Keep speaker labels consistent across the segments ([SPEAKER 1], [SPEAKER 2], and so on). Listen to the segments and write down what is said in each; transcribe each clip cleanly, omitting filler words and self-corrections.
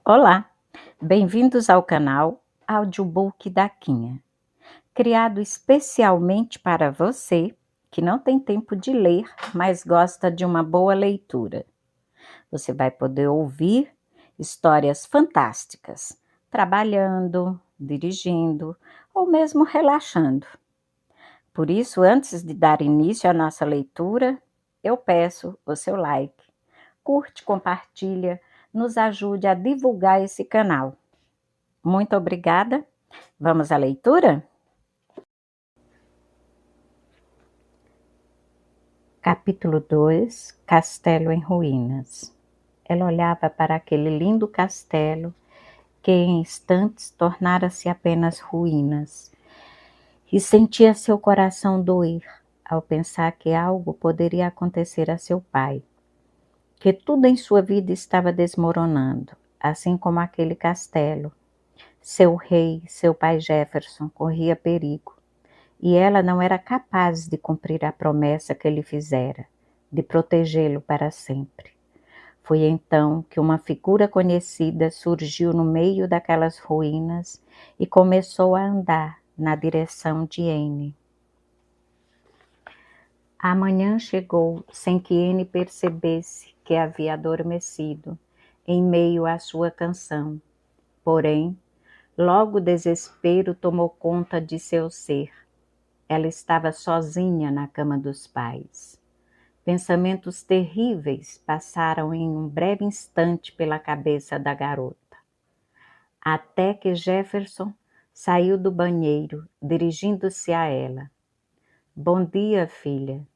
[SPEAKER 1] Olá, bem-vindos ao canal Audiobook da Quinha, criado especialmente para você que não tem tempo de ler, mas gosta de uma boa leitura. Você vai poder ouvir histórias fantásticas, trabalhando, dirigindo ou mesmo relaxando. Por isso, antes de dar início à nossa leitura, eu peço o seu like. Curte, compartilha, nos ajude a divulgar esse canal. Muito obrigada. Vamos à leitura? Capítulo 2: Castelo em ruínas. Ela olhava para aquele lindo castelo que em instantes tornara-se apenas ruínas e sentia seu coração doer ao pensar que algo poderia acontecer a seu pai, que tudo em sua vida estava desmoronando, assim como aquele castelo. Seu rei, seu pai Jefferson, corria perigo. E ela não era capaz de cumprir a promessa que ele fizera, de protegê-lo para sempre. Foi então que uma figura conhecida surgiu no meio daquelas ruínas e começou a andar na direção de Anne. A manhã chegou sem que Anne percebesse que havia adormecido, em meio à sua canção. Porém, logo o desespero tomou conta de seu ser. Ela estava sozinha na cama dos pais. Pensamentos terríveis passaram em um breve instante pela cabeça da garota. Até que Jefferson saiu do banheiro, dirigindo-se a ela. Bom dia, filha.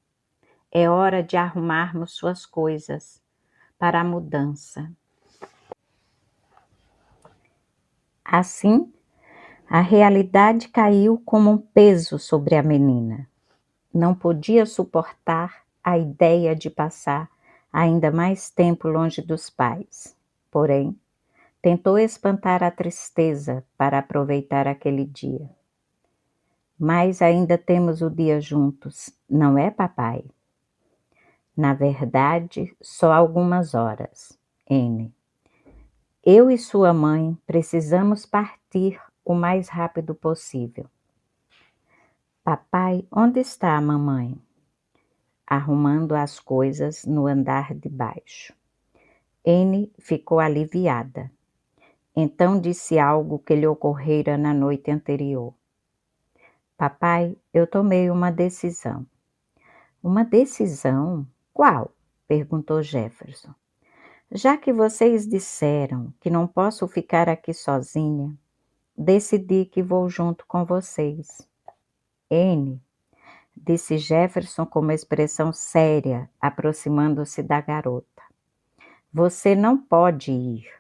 [SPEAKER 1] É hora de arrumarmos suas coisas para a mudança. Assim, a realidade caiu como um peso sobre a menina. Não podia suportar a ideia de passar ainda mais tempo longe dos pais. Porém, tentou espantar a tristeza para aproveitar aquele dia. Mas ainda temos o dia juntos, não é, papai? Na verdade, só algumas horas, Anne. Eu e sua mãe precisamos partir o mais rápido possível. Papai, onde está a mamãe? Arrumando as coisas no andar de baixo. Anne ficou aliviada. Então disse algo que lhe ocorrera na noite anterior. Papai, eu tomei uma decisão. Uma decisão? Qual? Perguntou Jefferson. Já que vocês disseram que não posso ficar aqui sozinha, decidi que vou junto com vocês. Anne, disse Jefferson com uma expressão séria, aproximando-se da garota. Você não pode ir.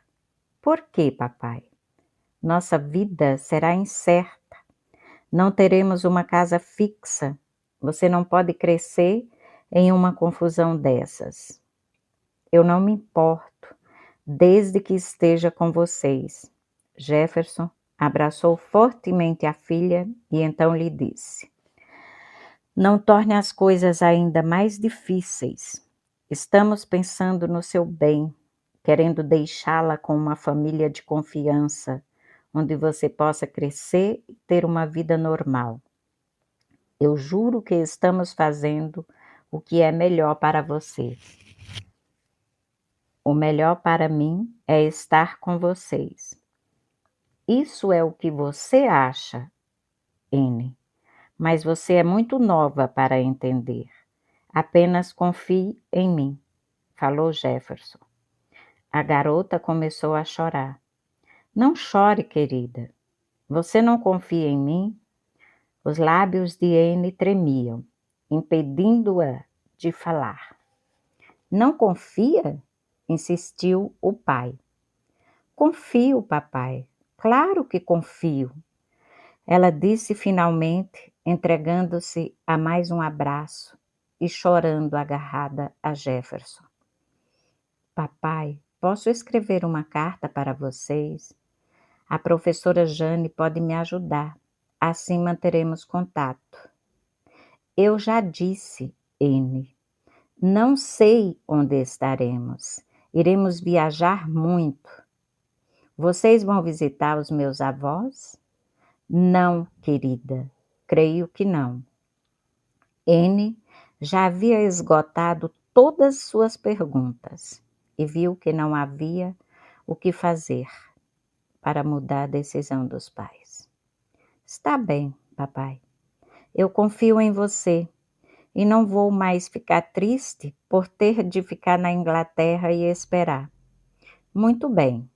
[SPEAKER 1] Por quê, papai? Nossa vida será incerta. Não teremos uma casa fixa. Você não pode crescer em uma confusão dessas. Eu não me importo, desde que esteja com vocês. Jefferson abraçou fortemente a filha e então lhe disse: Não torne as coisas ainda mais difíceis. Estamos pensando no seu bem, querendo deixá-la com uma família de confiança, onde você possa crescer e ter uma vida normal. Eu juro que estamos fazendo o que é melhor para você. O melhor para mim é estar com vocês. Isso é o que você acha, Anne, mas você é muito nova para entender. Apenas confie em mim, falou Jefferson. A garota começou a chorar. Não chore, querida. Você não confia em mim? Os lábios de Anne tremiam, impedindo-a de falar. Não confia? Insistiu o pai. Confio, papai. Claro que confio. Ela disse finalmente, entregando-se a mais um abraço e chorando agarrada a Jefferson. Papai, posso escrever uma carta para vocês? A professora Jane pode me ajudar. Assim manteremos contato. Eu já disse, Anne. Não sei onde estaremos. Iremos viajar muito. Vocês vão visitar os meus avós? Não, querida, creio que não. N já havia esgotado todas suas perguntas e viu que não havia o que fazer para mudar a decisão dos pais. Está bem, papai. Eu confio em você e não vou mais ficar triste por ter de ficar na Inglaterra e esperar. Muito bem.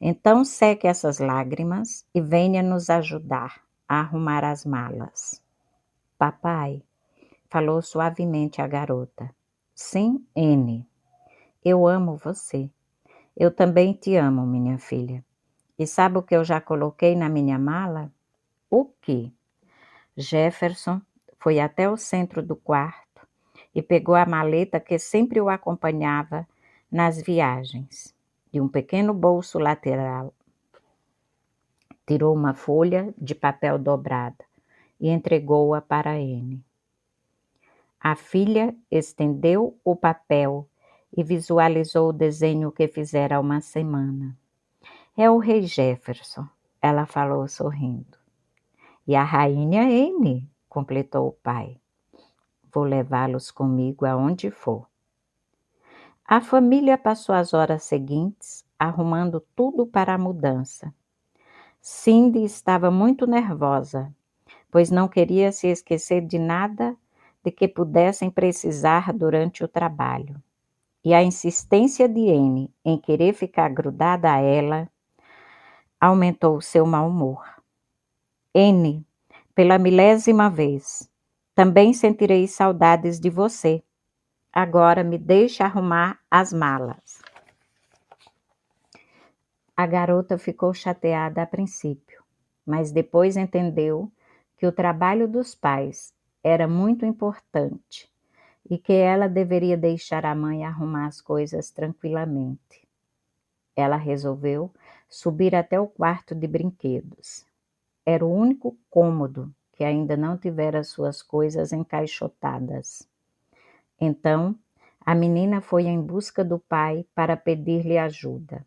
[SPEAKER 1] Então seque essas lágrimas e venha nos ajudar a arrumar as malas. Papai, falou suavemente a garota. Sim, N. Eu amo você. Eu também te amo, minha filha. E sabe o que eu já coloquei na minha mala? O quê? Jefferson foi até o centro do quarto e pegou a maleta que sempre o acompanhava nas viagens. De um pequeno bolso lateral, tirou uma folha de papel dobrada e entregou-a para N. A filha estendeu o papel e visualizou o desenho que fizera há uma semana. É o rei Jefferson, ela falou sorrindo. E a rainha N, completou o pai. Vou levá-los comigo aonde for. A família passou as horas seguintes arrumando tudo para a mudança. Cindy estava muito nervosa, pois não queria se esquecer de nada de que pudessem precisar durante o trabalho. E a insistência de N em querer ficar grudada a ela aumentou seu mau humor. N, pela milésima vez, também sentirei saudades de você. Agora me deixe arrumar as malas. A garota ficou chateada a princípio, mas depois entendeu que o trabalho dos pais era muito importante e que ela deveria deixar a mãe arrumar as coisas tranquilamente. Ela resolveu subir até o quarto de brinquedos. Era o único cômodo que ainda não tivera suas coisas encaixotadas. Então, a menina foi em busca do pai para pedir-lhe ajuda.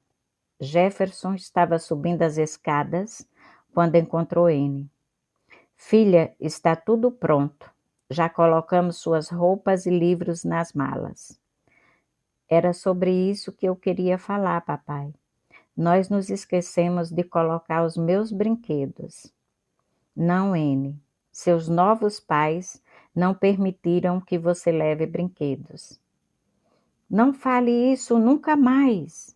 [SPEAKER 1] Jefferson estava subindo as escadas quando encontrou N. Filha, está tudo pronto. Já colocamos suas roupas e livros nas malas. Era sobre isso que eu queria falar, papai. Nós nos esquecemos de colocar os meus brinquedos. Não, N. Seus novos pais não permitiram que você leve brinquedos. Não fale isso nunca mais,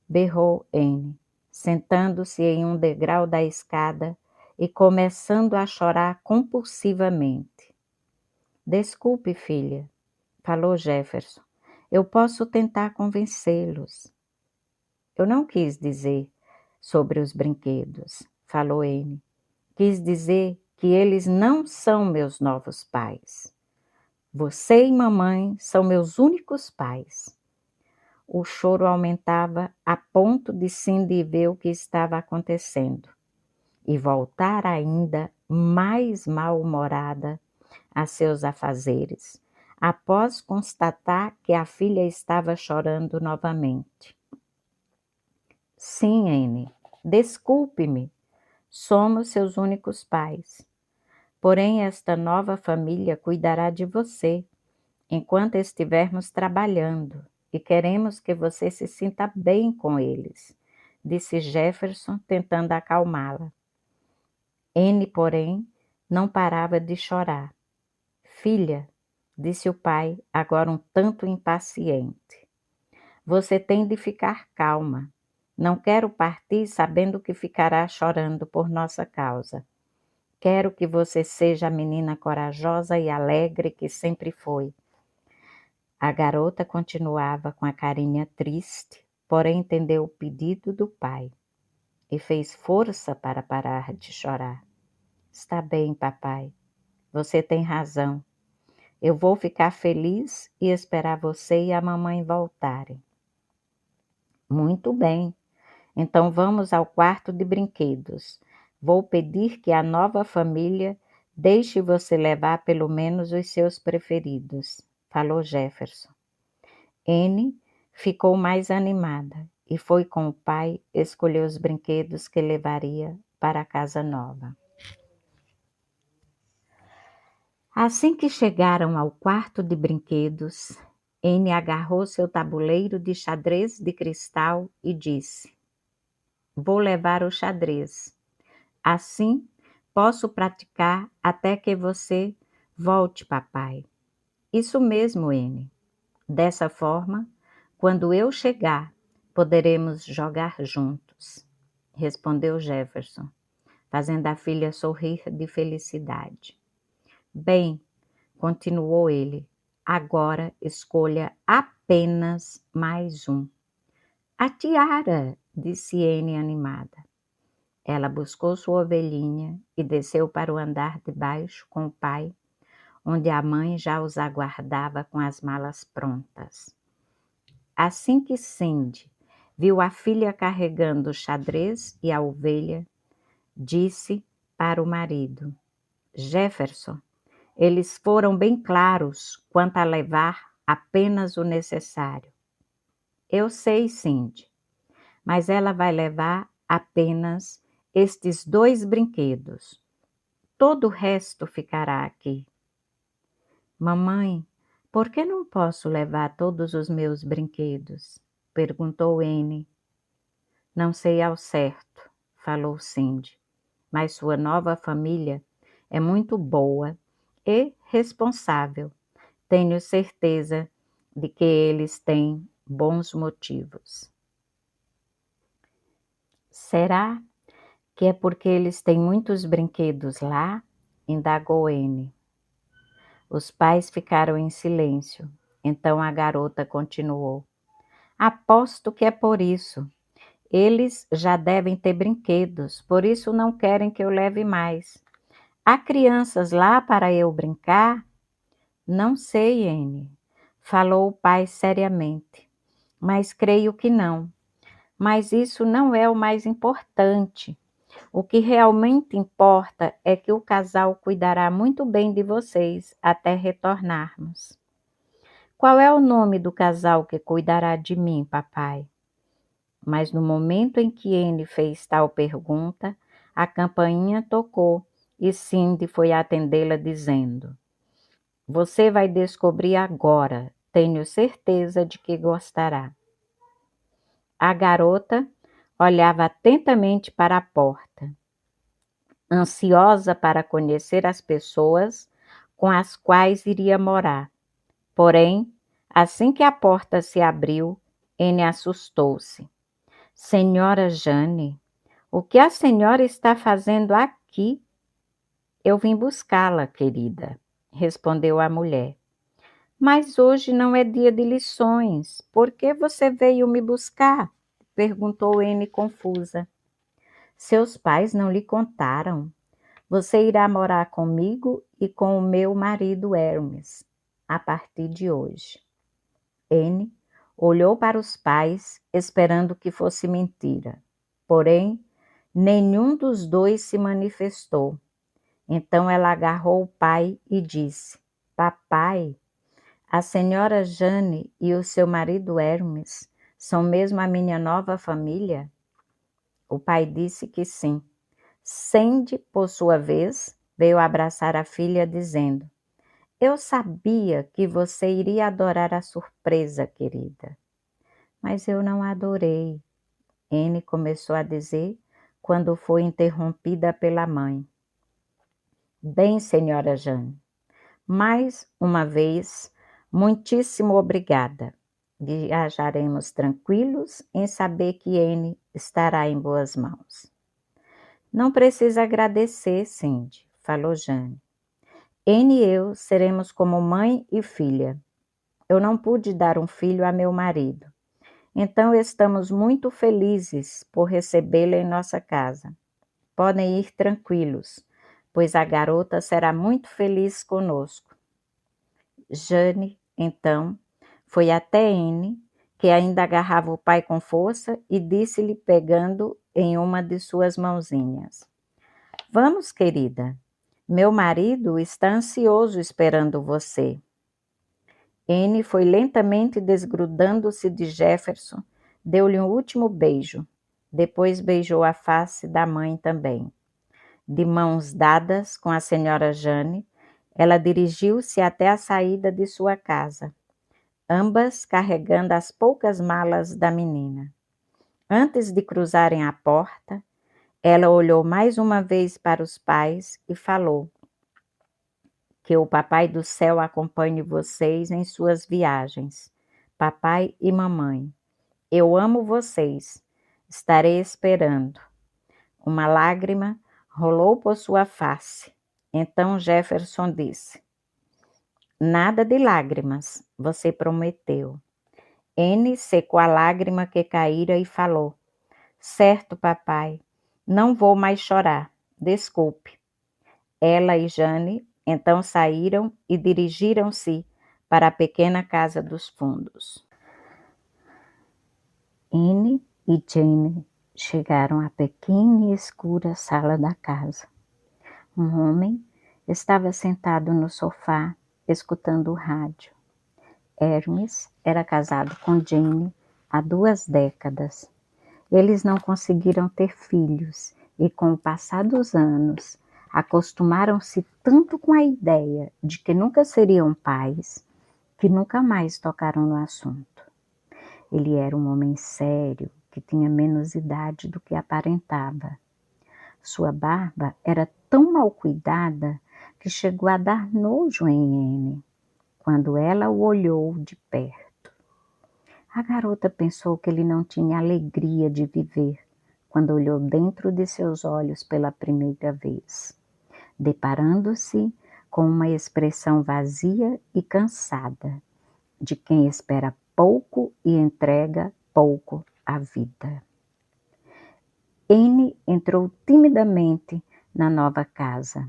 [SPEAKER 1] berrou N, sentando-se em um degrau da escada e começando a chorar compulsivamente. Desculpe, filha, falou Jefferson. Eu posso tentar convencê-los. Eu não quis dizer sobre os brinquedos, falou N. Quis dizer que eles não são meus novos pais. Você e mamãe são meus únicos pais. O choro aumentava a ponto de Cindy ver o que estava acontecendo e voltar ainda mais mal-humorada a seus afazeres, após constatar que a filha estava chorando novamente. Sim, N, desculpe-me, somos seus únicos pais. Porém, esta nova família cuidará de você enquanto estivermos trabalhando e queremos que você se sinta bem com eles, disse Jefferson, tentando acalmá-la. N, porém, não parava de chorar. Filha, disse o pai, agora um tanto impaciente, você tem de ficar calma. Não quero partir sabendo que ficará chorando por nossa causa. Quero que você seja a menina corajosa e alegre que sempre foi. A garota continuava com a carinha triste, porém entendeu o pedido do pai e fez força para parar de chorar. Está bem, papai. Você tem razão. Eu vou ficar feliz e esperar você e a mamãe voltarem. Muito bem. Então vamos ao quarto de brinquedos. Vou pedir que a nova família deixe você levar pelo menos os seus preferidos, falou Jefferson. N ficou mais animada e foi com o pai escolher os brinquedos que levaria para a casa nova. Assim que chegaram ao quarto de brinquedos, Anne agarrou seu tabuleiro de xadrez de cristal e disse: "Vou levar o xadrez. Assim, posso praticar até que você volte, papai." "Isso mesmo, Anne. Dessa forma, quando eu chegar, poderemos jogar juntos", respondeu Jefferson, fazendo a filha sorrir de felicidade. "Bem", continuou ele, "agora escolha apenas mais um." "A tiara", disse Anne animada. Ela buscou sua ovelhinha e desceu para o andar de baixo com o pai, onde a mãe já os aguardava com as malas prontas. Assim que Cindy viu a filha carregando o xadrez e a ovelha, disse para o marido: "Jefferson, eles foram bem claros quanto a levar apenas o necessário." "Eu sei, Cindy, mas ela vai levar apenas estes 2 brinquedos. Todo o resto ficará aqui." "Mamãe, por que não posso levar todos os meus brinquedos?" perguntou Anne. "Não sei ao certo", falou Cindy, "mas sua nova família é muito boa e responsável. Tenho certeza de que eles têm bons motivos." "Será que é porque eles têm muitos brinquedos lá?" indagou Anne. Os pais ficaram em silêncio. Então a garota continuou: "Aposto que é por isso. Eles já devem ter brinquedos, por isso não querem que eu leve mais. Há crianças lá para eu brincar?" "Não sei, Anne", falou o pai seriamente, "mas creio que não. Mas isso não é o mais importante. O que realmente importa é que o casal cuidará muito bem de vocês até retornarmos." "Qual é o nome do casal que cuidará de mim, papai?" Mas no momento em que Anne fez tal pergunta, a campainha tocou e Cindy foi atendê-la dizendo: "Você vai descobrir agora, tenho certeza de que gostará." A garota olhava atentamente para a porta, ansiosa para conhecer as pessoas com as quais iria morar. Porém, assim que a porta se abriu, Anne assustou-se. "Senhora Jane, o que a senhora está fazendo aqui?" "Eu vim buscá-la, querida", respondeu a mulher. "Mas hoje não é dia de lições. Por que você veio me buscar?" perguntou Anne confusa. "Seus pais não lhe contaram? Você irá morar comigo e com o meu marido Hermes, a partir de hoje." Anne olhou para os pais, esperando que fosse mentira. Porém, nenhum dos dois se manifestou. Então ela agarrou o pai e disse: "Papai, a senhora Jane e o seu marido Hermes são mesmo a minha nova família?" O pai disse que sim. Cindy, por sua vez, veio abraçar a filha dizendo: "Eu sabia que você iria adorar a surpresa, querida." "Mas eu não adorei", Anne começou a dizer, quando foi interrompida pela mãe. "Bem, senhora Jane, mais uma vez, muitíssimo obrigada. Viajaremos tranquilos em saber que Anne estará em boas mãos." "Não precisa agradecer, Cindy", falou Jane. "Anne e eu seremos como mãe e filha. Eu não pude dar um filho a meu marido. Então estamos muito felizes por recebê-la em nossa casa. Podem ir tranquilos, pois a garota será muito feliz conosco." Jane, então, foi até Anne, que ainda agarrava o pai com força, e disse-lhe pegando em uma de suas mãozinhas: "Vamos, querida. Meu marido está ansioso esperando você." Anne foi lentamente desgrudando-se de Jefferson deu-lhe um último beijo. Depois beijou a face da mãe também. De mãos dadas com a senhora Jane, ela dirigiu-se até a saída de sua casa, ambas carregando as poucas malas da menina. Antes de cruzarem a porta, ela olhou mais uma vez para os pais e falou: que o Papai do Céu acompanhe vocês em suas viagens. Papai e mamãe, eu amo vocês. Estarei esperando. Uma lágrima rolou por sua face. Então Jefferson disse: nada de lágrimas, você prometeu. N secou a lágrima que caíra e falou: certo, papai, não vou mais chorar, desculpe. Ela e Jane então saíram e dirigiram-se para a pequena casa dos fundos. Anne e Jane chegaram à pequena e escura sala da casa. Um homem estava sentado no sofá, escutando o rádio. Hermes era casado com Jane há 2 décadas. Eles não conseguiram ter filhos e, com o passar dos anos, acostumaram-se tanto com a ideia de que nunca seriam pais, que nunca mais tocaram no assunto. Ele era um homem sério, que tinha menos idade do que aparentava. Sua barba era tão mal cuidada que chegou a dar nojo em Anne, quando ela o olhou de perto. A garota pensou que ele não tinha alegria de viver quando olhou dentro de seus olhos pela primeira vez, deparando-se com uma expressão vazia e cansada, de quem espera pouco e entrega pouco à vida. Anne entrou timidamente na nova casa.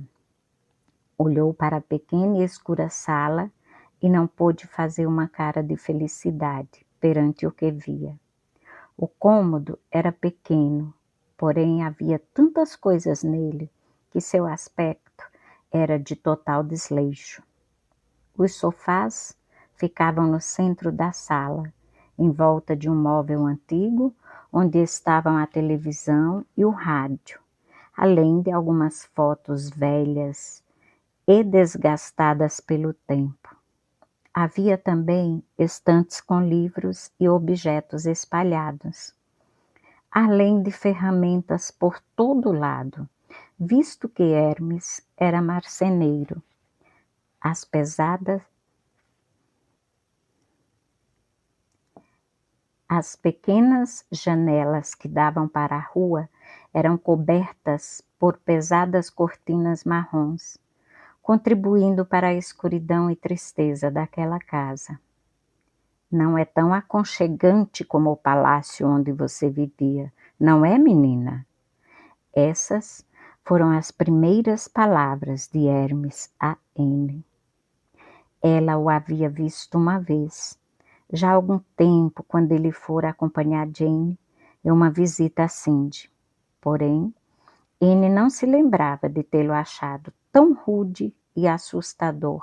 [SPEAKER 1] Olhou para a pequena e escura sala e não pôde fazer uma cara de felicidade perante o que via. O cômodo era pequeno, porém havia tantas coisas nele que seu aspecto era de total desleixo. Os sofás ficavam no centro da sala, em volta de um móvel antigo, onde estavam a televisão e o rádio, além de algumas fotos velhas e desgastadas pelo tempo. Havia também estantes com livros e objetos espalhados, além de ferramentas por todo lado, visto que Hermes era marceneiro. As pequenas janelas que davam para a rua eram cobertas por pesadas cortinas marrons, contribuindo para a escuridão e tristeza daquela casa. Não é tão aconchegante como o palácio onde você vivia, não é, menina? Essas foram as primeiras palavras de Hermes a Anne. Ela o havia visto uma vez, já há algum tempo, quando ele fora acompanhar Jane em uma visita a Cindy. Porém, Anne não se lembrava de tê-lo achado tão rude e assustador.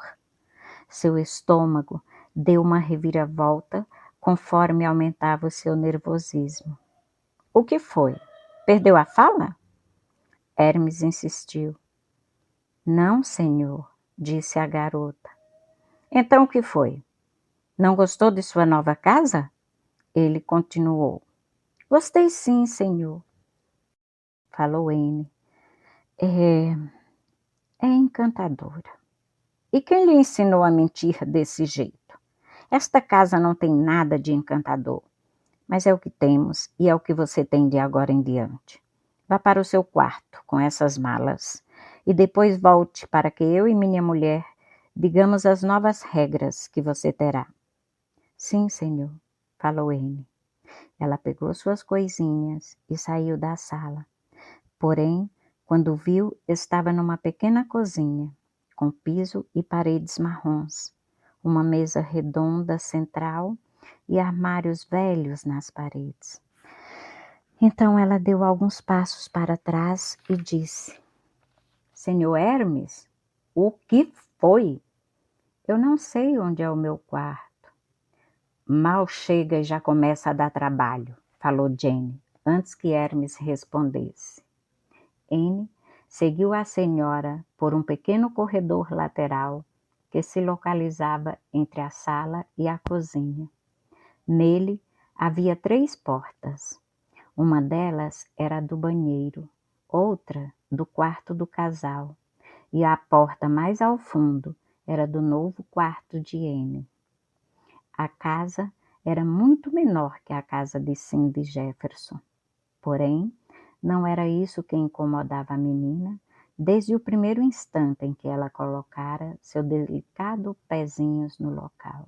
[SPEAKER 1] Seu estômago deu uma reviravolta conforme aumentava o seu nervosismo. O que foi? Perdeu a fala? Hermes insistiu. Não, senhor, disse a garota. Então o que foi? Não gostou de sua nova casa? Ele continuou. Gostei sim, senhor, falou Anne. É encantadora. E quem lhe ensinou a mentir desse jeito? Esta casa não tem nada de encantador, mas é o que temos e é o que você tem de agora em diante. Vá para o seu quarto com essas malas e depois volte para que eu e minha mulher digamos as novas regras que você terá. Sim, senhor, falou Anne. Ela pegou suas coisinhas e saiu da sala. Porém, quando viu, estava numa pequena cozinha, com piso e paredes marrons, uma mesa redonda central e armários velhos nas paredes. Então ela deu alguns passos para trás e disse: Senhor Hermes, o que foi? Eu não sei onde é o meu quarto. Mal chega e já começa a dar trabalho, falou Jane, antes que Hermes respondesse. Anne seguiu a senhora por um pequeno corredor lateral que se localizava entre a sala e a cozinha. Nele havia 3 portas. Uma delas era a do banheiro, outra do quarto do casal, e a porta mais ao fundo era do novo quarto de Anne. A casa era muito menor que a casa de Cindy Jefferson. Porém, não era isso que incomodava a menina desde o primeiro instante em que ela colocara seus delicados pezinhos no local.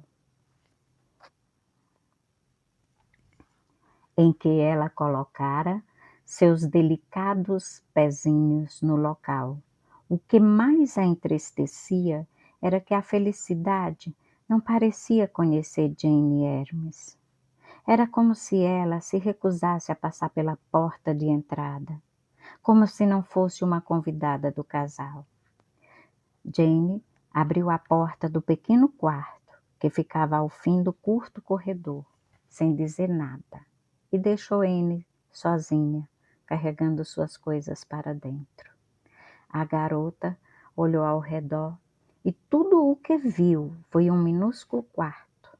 [SPEAKER 1] O que mais a entristecia era que a felicidade não parecia conhecer Jane e Hermes. Era como se ela se recusasse a passar pela porta de entrada, como se não fosse uma convidada do casal. Jane abriu a porta do pequeno quarto, que ficava ao fim do curto corredor, sem dizer nada, e deixou Anne sozinha, carregando suas coisas para dentro. A garota olhou ao redor e tudo o que viu foi um minúsculo quarto,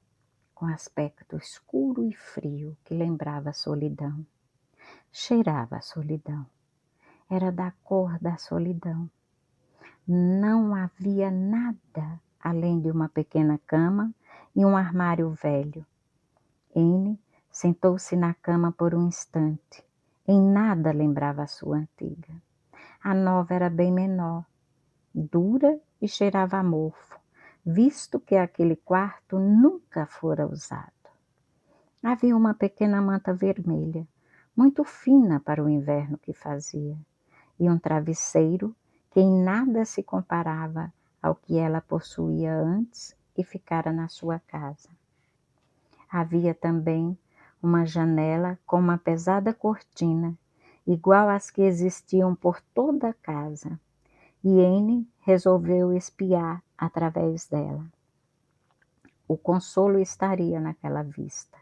[SPEAKER 1] com aspecto escuro e frio que lembrava a solidão. Cheirava a solidão. Era da cor da solidão. Não havia nada além de uma pequena cama e um armário velho. Anne sentou-se na cama por um instante. Em nada lembrava a sua antiga. A nova era bem menor, dura e cheirava a mofo, visto que aquele quarto nunca fora usado. Havia uma pequena manta vermelha, muito fina para o inverno que fazia, e um travesseiro que em nada se comparava ao que ela possuía antes e ficara na sua casa. Havia também uma janela com uma pesada cortina, igual às que existiam por toda a casa, e Anne resolveu espiar através dela. O consolo estaria naquela vista.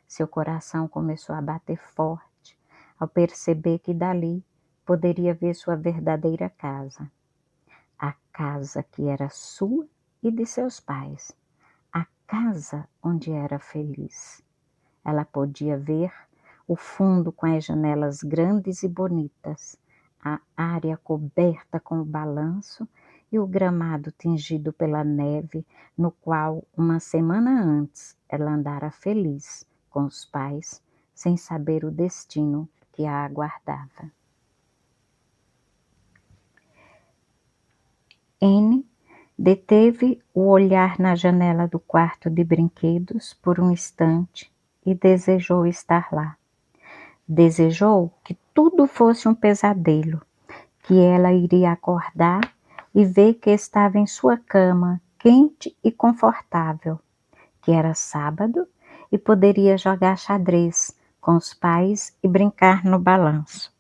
[SPEAKER 1] Seu coração começou a bater forte ao perceber que dali poderia ver sua verdadeira casa. A casa que era sua e de seus pais. A casa onde era feliz. Ela podia ver o fundo com as janelas grandes e bonitas, a área coberta com o balanço e o gramado tingido pela neve, no qual, uma semana antes, ela andara feliz com os pais, sem saber o destino que a aguardava. Anne deteve o olhar na janela do quarto de brinquedos por um instante e desejou estar lá. Desejou que tudo fosse um pesadelo, que ela iria acordar e ver que estava em sua cama, quente e confortável, que era sábado e poderia jogar xadrez com os pais e brincar no balanço.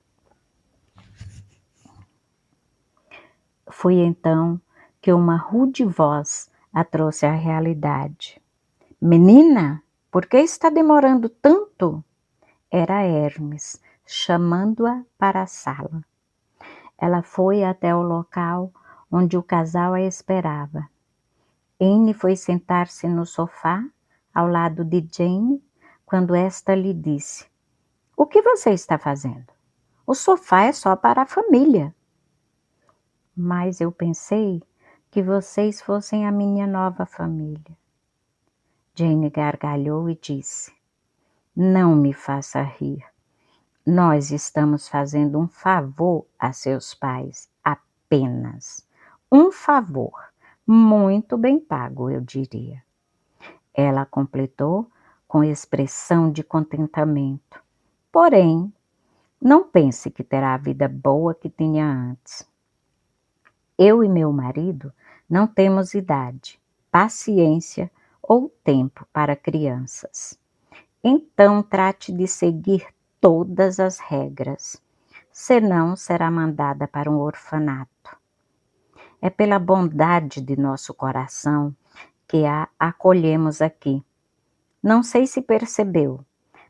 [SPEAKER 1] Foi então que uma rude voz a trouxe à realidade. Menina, por que está demorando tanto? Era Hermes, chamando-a para a sala. Ela foi até o local onde o casal a esperava. Anne foi sentar-se no sofá, ao lado de Jane, quando esta lhe disse: "O que você está fazendo? O sofá é só para a família." "Mas eu pensei que vocês fossem a minha nova família." Jane gargalhou e disse: "Não me faça rir. Nós estamos fazendo um favor a seus pais, apenas. Um favor, muito bem pago, eu diria." Ela completou com expressão de contentamento. "Porém, não pense que terá a vida boa que tinha antes. Eu e meu marido não temos idade, paciência ou tempo para crianças. Então trate de seguir todas as regras, senão será mandada para um orfanato. É pela bondade de nosso coração que a acolhemos aqui. Não sei se percebeu,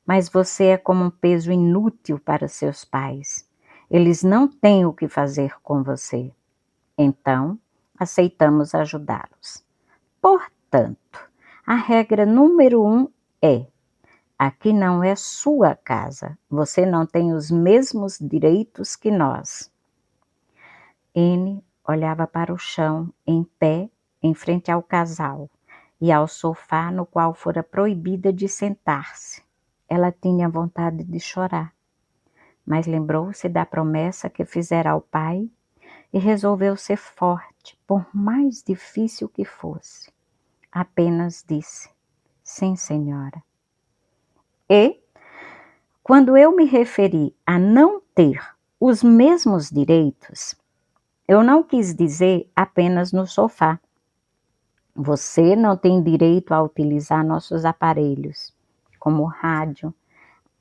[SPEAKER 1] mas você é como um peso inútil para seus pais. Eles não têm o que fazer com você. Então, aceitamos ajudá-los. Portanto, a regra número 1 é: aqui não é sua casa. Você não tem os mesmos direitos que nós. N olhava para o chão, em pé, em frente ao casal, e ao sofá no qual fora proibida de sentar-se. Ela tinha vontade de chorar, mas lembrou-se da promessa que fizera ao pai e resolveu ser forte, por mais difícil que fosse. Apenas disse: sim, senhora. E, quando eu me referi a não ter os mesmos direitos, eu não quis dizer apenas no sofá. Você não tem direito a utilizar nossos aparelhos, como o rádio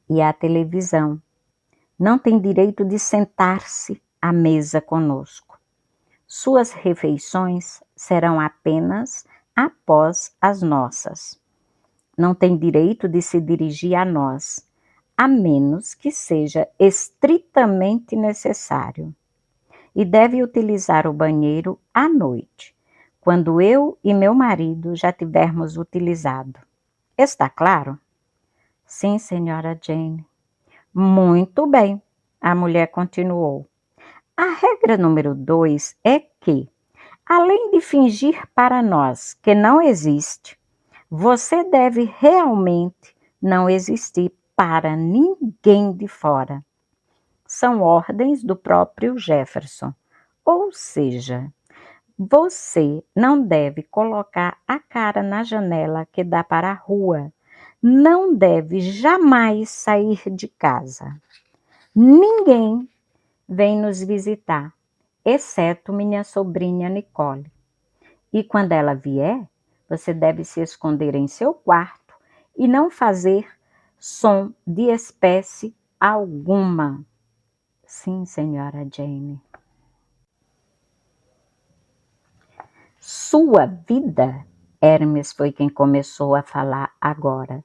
[SPEAKER 1] e a televisão. Não tem direito de sentar-se à mesa conosco. Suas refeições serão apenas após as nossas. Não tem direito de se dirigir a nós, a menos que seja estritamente necessário. E deve utilizar o banheiro à noite, quando eu e meu marido já tivermos utilizado. Está claro? Sim, senhora Jane. Muito bem, a mulher continuou. A regra número 2 é que, além de fingir para nós que não existe, você deve realmente não existir para ninguém de fora. São ordens do próprio Jefferson. Ou seja, você não deve colocar a cara na janela que dá para a rua. Não deve jamais sair de casa. Ninguém vem nos visitar, exceto minha sobrinha Nicole. E quando ela vier, você deve se esconder em seu quarto e não fazer som de espécie alguma. Sim, senhora Jane. Sua vida, Hermes foi quem começou a falar agora,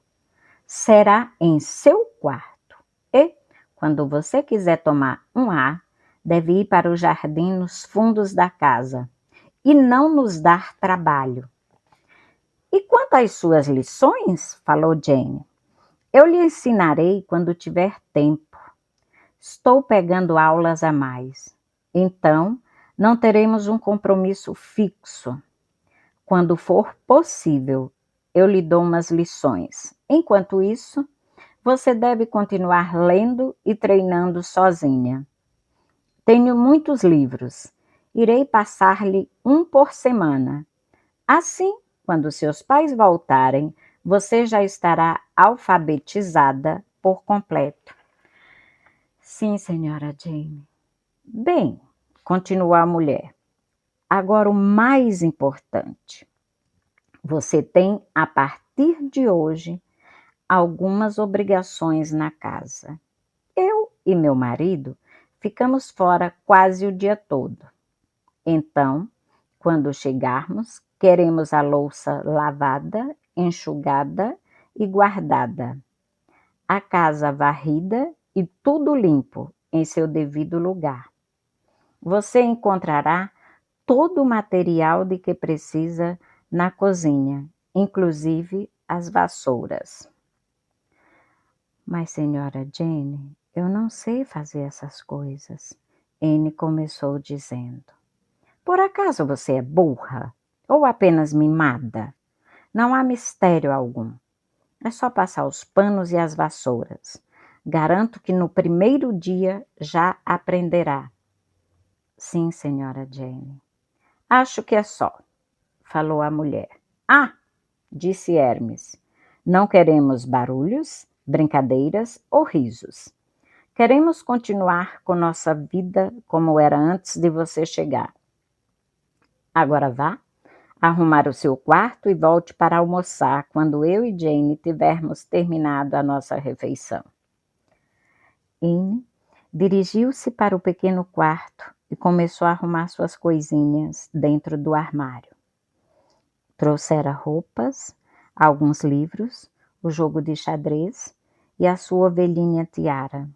[SPEAKER 1] será em seu quarto. E, quando você quiser tomar um ar, deve ir para o jardim nos fundos da casa e não nos dar trabalho. E quanto às suas lições, falou Jane, eu lhe ensinarei quando tiver tempo. Estou pegando aulas a mais. Então, não teremos um compromisso fixo. Quando for possível, eu lhe dou umas lições. Enquanto isso, você deve continuar lendo e treinando sozinha. Tenho muitos livros. Irei passar-lhe um por semana. Assim, quando seus pais voltarem, você já estará alfabetizada por completo. Sim, senhora Jane. Bem, continuou a mulher. Agora o mais importante. Você tem, a partir de hoje, algumas obrigações na casa. Eu e meu marido ficamos fora quase o dia todo. Então, quando chegarmos, queremos a louça lavada, enxugada e guardada, a casa varrida e tudo limpo em seu devido lugar. Você encontrará todo o material de que precisa na cozinha, inclusive as vassouras. Mas, senhora Jane, eu não sei fazer essas coisas, Anne começou dizendo. Por acaso você é burra ou apenas mimada? Não há mistério algum. É só passar os panos e as vassouras. Garanto que no primeiro dia já aprenderá. Sim, senhora Jane. Acho que é só, falou a mulher. Ah, disse Hermes, não queremos barulhos, brincadeiras ou risos. Queremos continuar com nossa vida como era antes de você chegar. Agora vá arrumar o seu quarto e volte para almoçar quando eu e Jane tivermos terminado a nossa refeição. Anne dirigiu-se para o pequeno quarto e começou a arrumar suas coisinhas dentro do armário. Trouxera roupas, alguns livros, o jogo de xadrez e a sua ovelhinha Tiara.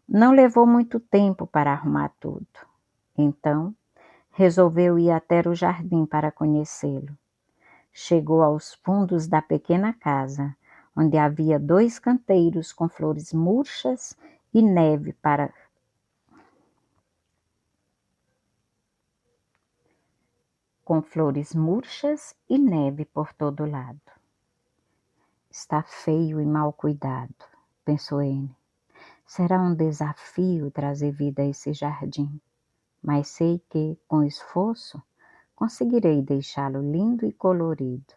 [SPEAKER 1] Não levou muito tempo para arrumar tudo. Então, resolveu ir até o jardim para conhecê-lo. Chegou aos fundos da pequena casa, onde havia 2 canteiros com flores murchas e neve por todo lado. Está feio e mal cuidado, pensou Anne. Será um desafio trazer vida a esse jardim, mas sei que, com esforço, conseguirei deixá-lo lindo e colorido.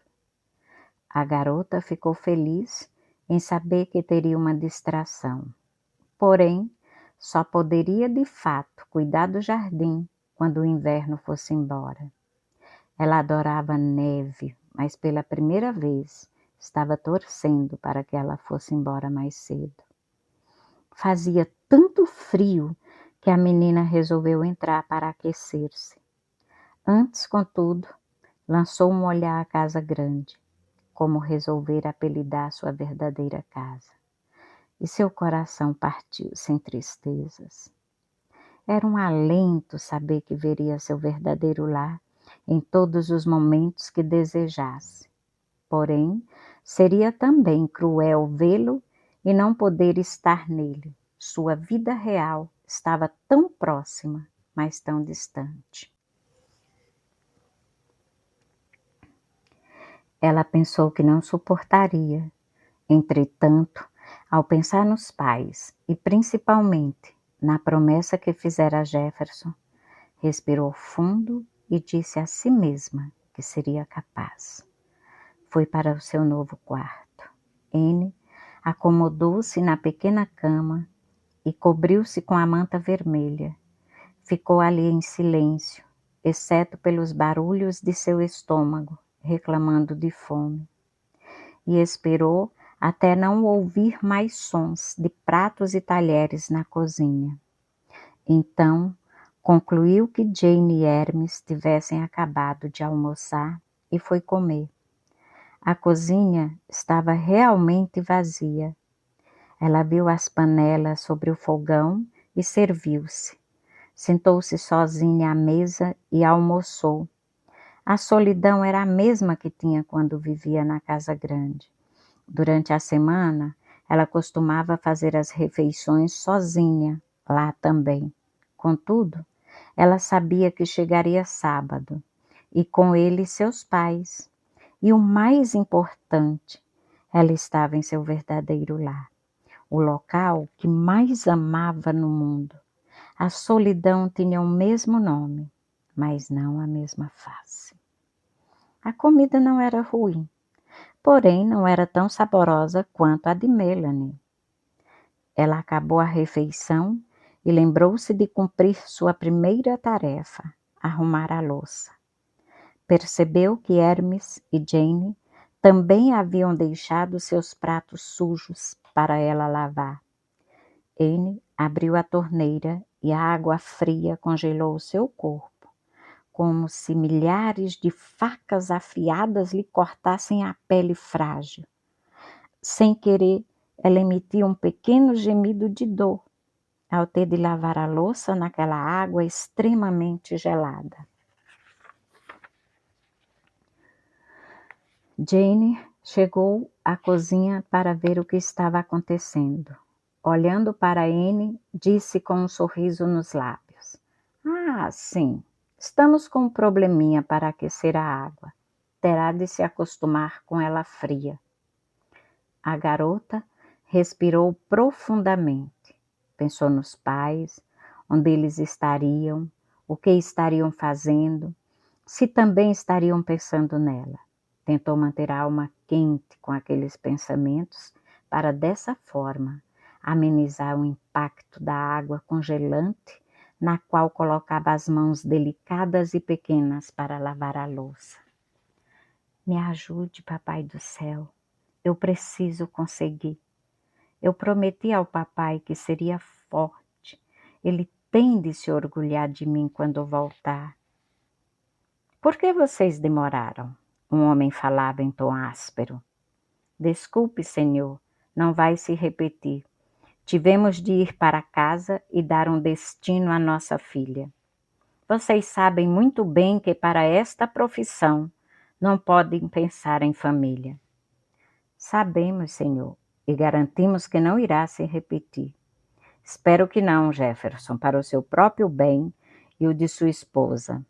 [SPEAKER 1] A garota ficou feliz em saber que teria uma distração. Porém, só poderia de fato cuidar do jardim quando o inverno fosse embora. Ela adorava neve, mas pela primeira vez estava torcendo para que ela fosse embora mais cedo. Fazia tanto frio que a menina resolveu entrar para aquecer-se. Antes, contudo, lançou um olhar à casa grande, como resolver apelidar sua verdadeira casa. E seu coração partiu sem tristezas. Era um alento saber que veria seu verdadeiro lar em todos os momentos que desejasse. Porém, seria também cruel vê-lo e não poder estar nele. Sua vida real estava tão próxima, mas tão distante. Ela pensou que não suportaria. Entretanto, ao pensar nos pais e principalmente na promessa que fizera a Jefferson, respirou fundo e disse a si mesma que seria capaz. Foi para o seu novo quarto. Anne acomodou-se na pequena cama e cobriu-se com a manta vermelha. Ficou ali em silêncio, exceto pelos barulhos de seu estômago, reclamando de fome. E esperou até não ouvir mais sons de pratos e talheres na cozinha. Então, concluiu que Jane e Hermes tivessem acabado de almoçar e foi comer. A cozinha estava realmente vazia. Ela viu as panelas sobre o fogão e serviu-se. Sentou-se sozinha à mesa e almoçou. A solidão era a mesma que tinha quando vivia na casa grande. Durante a semana, ela costumava fazer as refeições sozinha, lá também. Contudo, ela sabia que chegaria sábado, e com ele seus pais. E o mais importante, ela estava em seu verdadeiro lar, o local que mais amava no mundo. A solidão tinha o mesmo nome, mas não a mesma face. A comida não era ruim, porém não era tão saborosa quanto a de Melanie. Ela acabou a refeição e lembrou-se de cumprir sua primeira tarefa, arrumar a louça. Percebeu que Hermes e Jane também haviam deixado seus pratos sujos para ela lavar. Anne abriu a torneira e a água fria congelou o seu corpo, como se milhares de facas afiadas lhe cortassem a pele frágil. Sem querer, ela emitiu um pequeno gemido de dor ao ter de lavar a louça naquela água extremamente gelada. Jane chegou à cozinha para ver o que estava acontecendo. Olhando para Anne, disse com um sorriso nos lábios: "Ah, sim, estamos com um probleminha para aquecer a água. Terá de se acostumar com ela fria." A garota respirou profundamente. Pensou nos pais, onde eles estariam, o que estariam fazendo, se também estariam pensando nela. Tentou manter a alma quente com aqueles pensamentos para, dessa forma, amenizar o impacto da água congelante na qual colocava as mãos delicadas e pequenas para lavar a louça. "Me ajude, Papai do Céu. Eu preciso conseguir. Eu prometi ao papai que seria forte. Ele tem de se orgulhar de mim quando voltar." "Por que vocês demoraram?" Um homem falava em tom áspero. "Desculpe, senhor, não vai se repetir. Tivemos de ir para casa e dar um destino à nossa filha. Vocês sabem muito bem que para esta profissão não podem pensar em família. Sabemos, Senhor, e garantimos que não irá se repetir. Espero que não, Jefferson, para o seu próprio bem e o de sua esposa.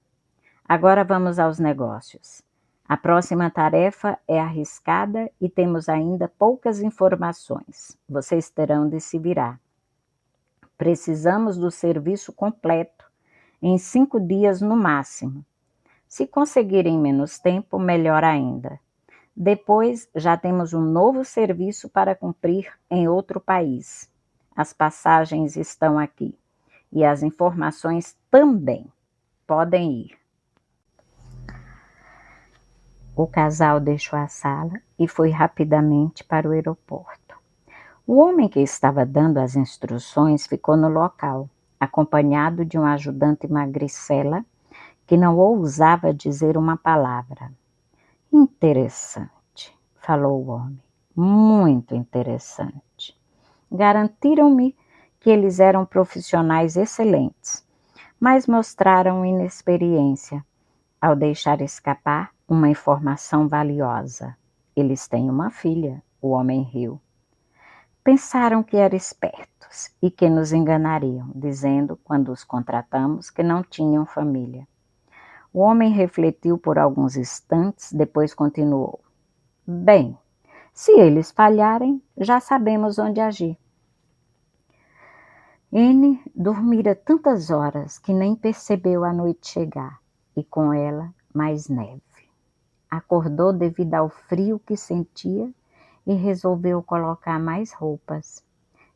[SPEAKER 1] Agora vamos aos negócios. A próxima tarefa é arriscada e temos ainda poucas informações. Vocês terão de se virar. Precisamos do serviço completo, em 5 dias no máximo. Se conseguirem menos tempo, melhor ainda. Depois, já temos um novo serviço para cumprir em outro país. As passagens estão aqui e as informações também. Podem ir. O casal deixou a sala e foi rapidamente para o aeroporto. O homem que estava dando as instruções ficou no local, acompanhado de um ajudante magricela que não ousava dizer uma palavra. Interessante, falou o homem, muito interessante. Garantiram-me que eles eram profissionais excelentes, mas mostraram inexperiência ao deixar escapar uma informação valiosa. Eles têm uma filha, o homem riu. Pensaram que eram espertos e que nos enganariam, dizendo, quando os contratamos, que não tinham família. O homem refletiu por alguns instantes, depois continuou. Bem, se eles falharem, já sabemos onde agir. N dormira tantas horas que nem percebeu a noite chegar, e com ela mais neve. Acordou devido ao frio que sentia e resolveu colocar mais roupas.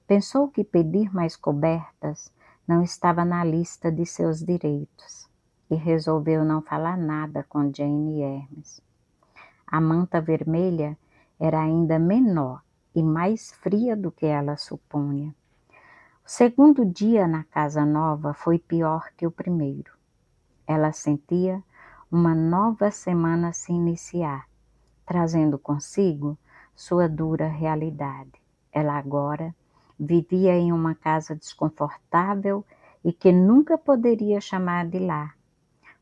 [SPEAKER 1] Pensou que pedir mais cobertas não estava na lista de seus direitos e resolveu não falar nada com Jane e Hermes. A manta vermelha era ainda menor e mais fria do que ela supunha. O segundo dia na casa nova foi pior que o primeiro. Ela sentia uma nova semana se iniciar, trazendo consigo sua dura realidade. Ela agora vivia em uma casa desconfortável e que nunca poderia chamar de lar,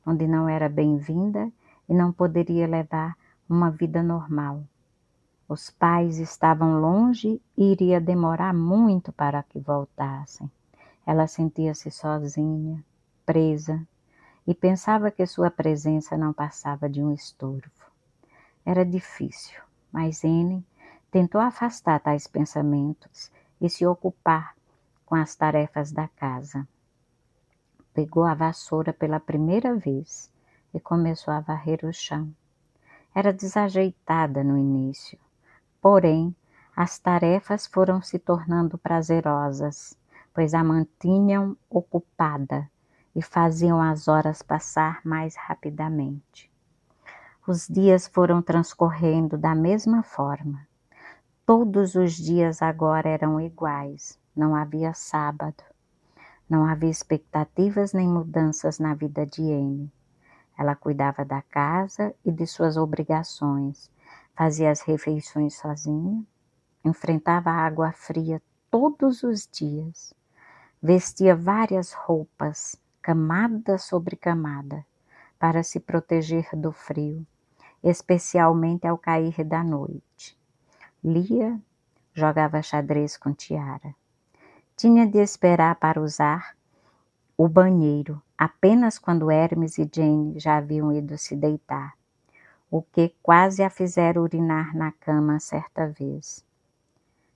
[SPEAKER 1] onde não era bem-vinda e não poderia levar uma vida normal. Os pais estavam longe e iria demorar muito para que voltassem. Ela sentia-se sozinha, presa, e pensava que sua presença não passava de um estorvo. Era difícil, mas N tentou afastar tais pensamentos e se ocupar com as tarefas da casa. Pegou a vassoura pela primeira vez e começou a varrer o chão. Era desajeitada no início, porém as tarefas foram se tornando prazerosas, pois a mantinham ocupada e faziam as horas passar mais rapidamente. Os dias foram transcorrendo da mesma forma. Todos os dias agora eram iguais, não havia sábado. Não havia expectativas nem mudanças na vida de N. Ela cuidava da casa e de suas obrigações, fazia as refeições sozinha, enfrentava a água fria todos os dias, vestia várias roupas, camada sobre camada, para se proteger do frio, especialmente ao cair da noite. Lia, jogava xadrez com Tiara. Tinha de esperar para usar o banheiro, apenas quando Hermes e Jane já haviam ido se deitar, o que quase a fizeram urinar na cama certa vez.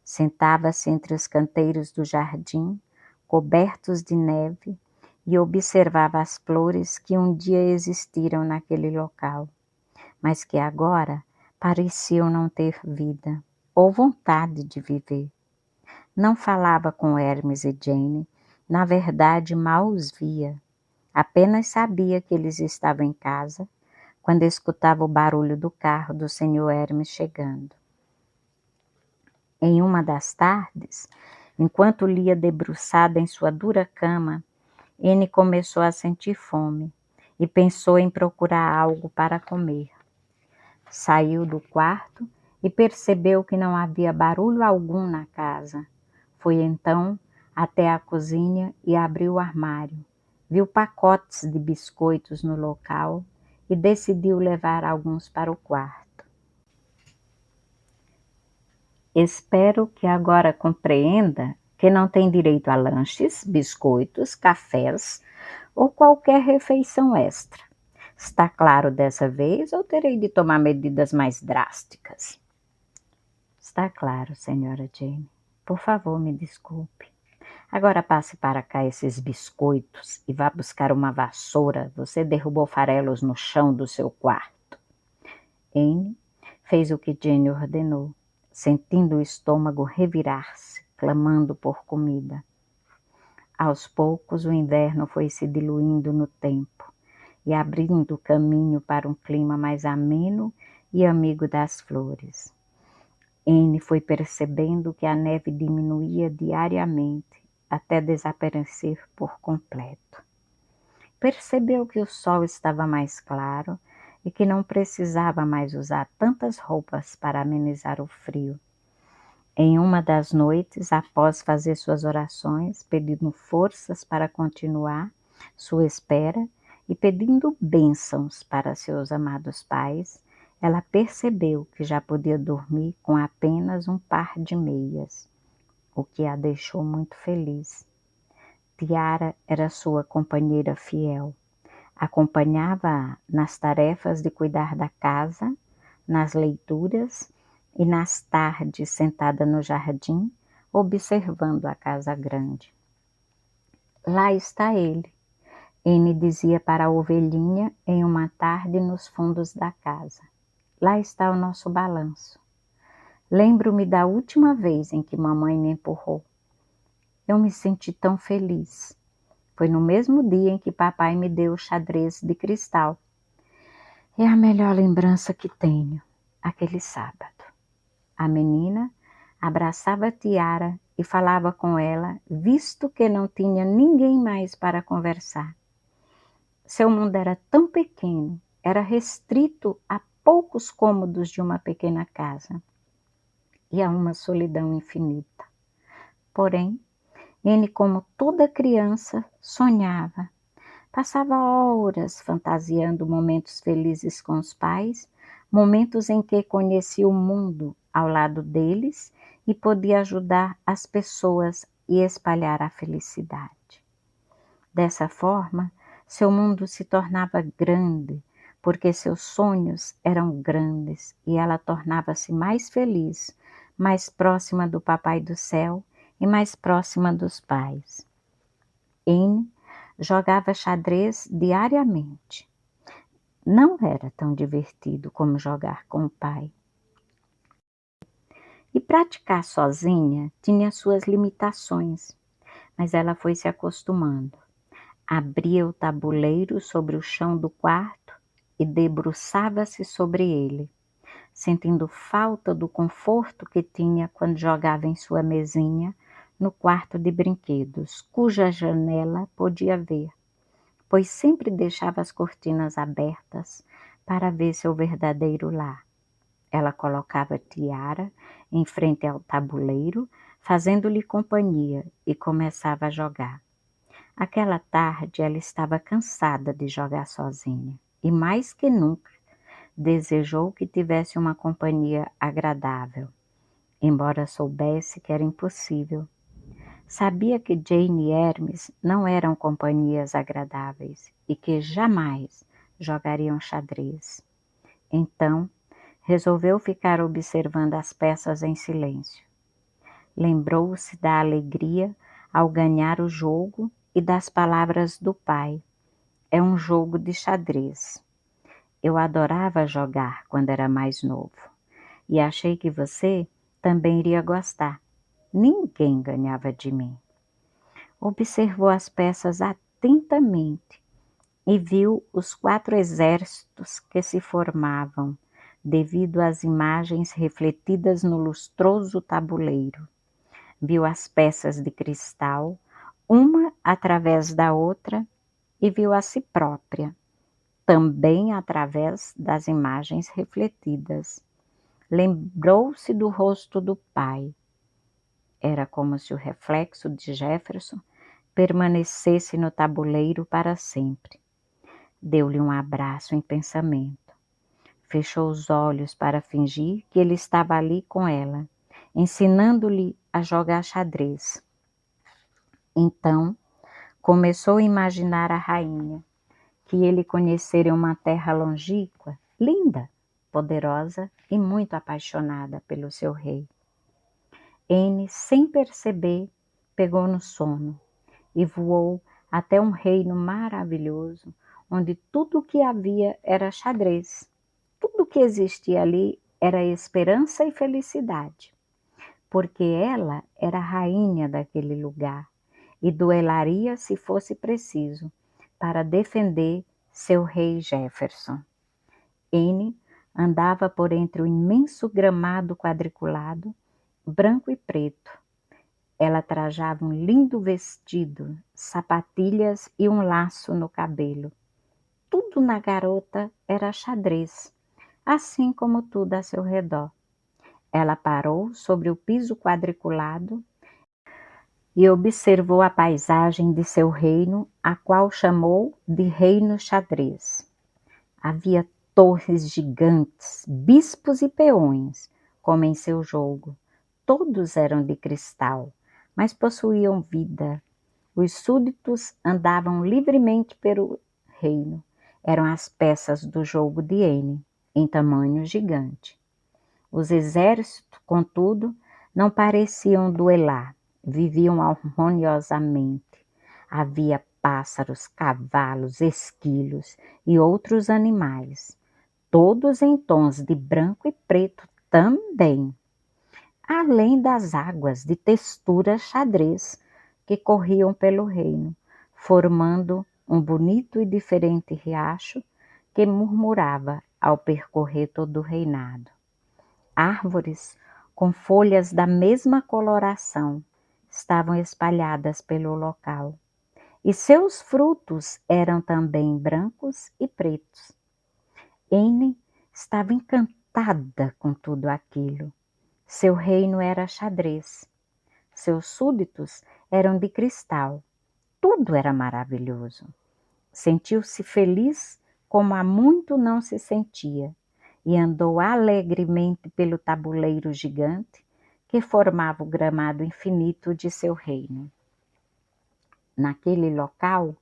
[SPEAKER 1] Sentava-se entre os canteiros do jardim, cobertos de neve, e observava as flores que um dia existiram naquele local, mas que agora pareciam não ter vida ou vontade de viver. Não falava com Hermes e Jane, na verdade mal os via. Apenas sabia que eles estavam em casa quando escutava o barulho do carro do Sr. Hermes chegando. Em uma das tardes, enquanto lia debruçada em sua dura cama, N começou a sentir fome e pensou em procurar algo para comer. Saiu do quarto e percebeu que não havia barulho algum na casa. Foi então até a cozinha e abriu o armário. Viu pacotes de biscoitos no local e decidiu levar alguns para o quarto. Espero que agora compreenda que não tem direito a lanches, biscoitos, cafés ou qualquer refeição extra. Está claro dessa vez ou terei de tomar medidas mais drásticas? Está claro, senhora Jane. Por favor, me desculpe. Agora passe para cá esses biscoitos e vá buscar uma vassoura. Você derrubou farelos no chão do seu quarto. Anne fez o que Jane ordenou, sentindo o estômago revirar-se, clamando por comida. Aos poucos o inverno foi se diluindo no tempo e abrindo caminho para um clima mais ameno e amigo das flores. Anne foi percebendo que a neve diminuía diariamente até desaparecer por completo. Percebeu que o sol estava mais claro e que não precisava mais usar tantas roupas para amenizar o frio. Em uma das noites, após fazer suas orações, pedindo forças para continuar sua espera e pedindo bênçãos para seus amados pais, ela percebeu que já podia dormir com apenas um par de meias, o que a deixou muito feliz. Tiara era sua companheira fiel. Acompanhava-a nas tarefas de cuidar da casa, nas leituras e nas tardes sentada no jardim, observando a casa grande. Lá está ele, Anne dizia para a ovelhinha em uma tarde nos fundos da casa. Lá está o nosso balanço. Lembro-me da última vez em que mamãe me empurrou. Eu me senti tão feliz. Foi no mesmo dia em que papai me deu o xadrez de cristal. É a melhor lembrança que tenho, aquele sábado. A menina abraçava Tiara e falava com ela, visto que não tinha ninguém mais para conversar. Seu mundo era tão pequeno, era restrito a poucos cômodos de uma pequena casa e a uma solidão infinita. Porém, Anne, como toda criança, sonhava. Passava horas fantasiando momentos felizes com os pais, momentos em que conhecia o mundo ao lado deles e podia ajudar as pessoas e espalhar a felicidade. Dessa forma, seu mundo se tornava grande, porque seus sonhos eram grandes e ela tornava-se mais feliz, mais próxima do Papai do Céu e mais próxima dos pais. Anne jogava xadrez diariamente. Não era tão divertido como jogar com o pai. E praticar sozinha tinha suas limitações, mas ela foi se acostumando. Abria o tabuleiro sobre o chão do quarto e debruçava-se sobre ele, sentindo falta do conforto que tinha quando jogava em sua mesinha no quarto de brinquedos, cuja janela podia ver, pois sempre deixava as cortinas abertas para ver seu verdadeiro lar. Ela colocava Tiara em frente ao tabuleiro, fazendo-lhe companhia, e começava a jogar. Aquela tarde ela estava cansada de jogar sozinha e, mais que nunca, desejou que tivesse uma companhia agradável, embora soubesse que era impossível. Sabia que Jane e Hermes não eram companhias agradáveis e que jamais jogariam xadrez. Então, resolveu ficar observando as peças em silêncio. Lembrou-se da alegria ao ganhar o jogo e das palavras do pai. É um jogo de xadrez. Eu adorava jogar quando era mais novo e achei que você também iria gostar. Ninguém ganhava de mim. Observou as peças atentamente e viu os 4 exércitos que se formavam devido às imagens refletidas no lustroso tabuleiro. Viu as peças de cristal, uma através da outra, e viu a si própria, também através das imagens refletidas. lembrou-se do rosto do pai. Era como se o reflexo de Jefferson permanecesse no tabuleiro para sempre. Deu-lhe um abraço em pensamento. Fechou os olhos para fingir que ele estava ali com ela, ensinando-lhe a jogar xadrez. Então, começou a imaginar a rainha, que ele conhecera em uma terra longínqua, linda, poderosa e muito apaixonada pelo seu rei. N, sem perceber, pegou no sono e voou até um reino maravilhoso, onde tudo o que havia era xadrez. Tudo o que existia ali era esperança e felicidade, porque ela era a rainha daquele lugar e duelaria se fosse preciso para defender seu rei Jefferson. N andava por entre o imenso gramado quadriculado, branco e preto. Ela trajava um lindo vestido, sapatilhas e um laço no cabelo. Tudo na garota era xadrez, assim como tudo a seu redor. Ela parou sobre o piso quadriculado e observou a paisagem de seu reino, a qual chamou de Reino Xadrez. Havia torres gigantes, bispos e peões, como em seu jogo. Todos eram de cristal, mas possuíam vida. Os súditos andavam livremente pelo reino. Eram as peças do jogo de N, em tamanho gigante. Os exércitos, contudo, não pareciam duelar, viviam harmoniosamente. Havia pássaros, cavalos, esquilos e outros animais, todos em tons de branco e preto também, além das águas de textura xadrez que corriam pelo reino, formando um bonito e diferente riacho que murmurava ao percorrer todo o reinado. Árvores com folhas da mesma coloração estavam espalhadas pelo local, e seus frutos eram também brancos e pretos. N estava encantada com tudo aquilo. Seu reino era xadrez, seus súditos eram de cristal, tudo era maravilhoso. Sentiu-se feliz como há muito não se sentia e andou alegremente pelo tabuleiro gigante que formava o gramado infinito de seu reino. Naquele local,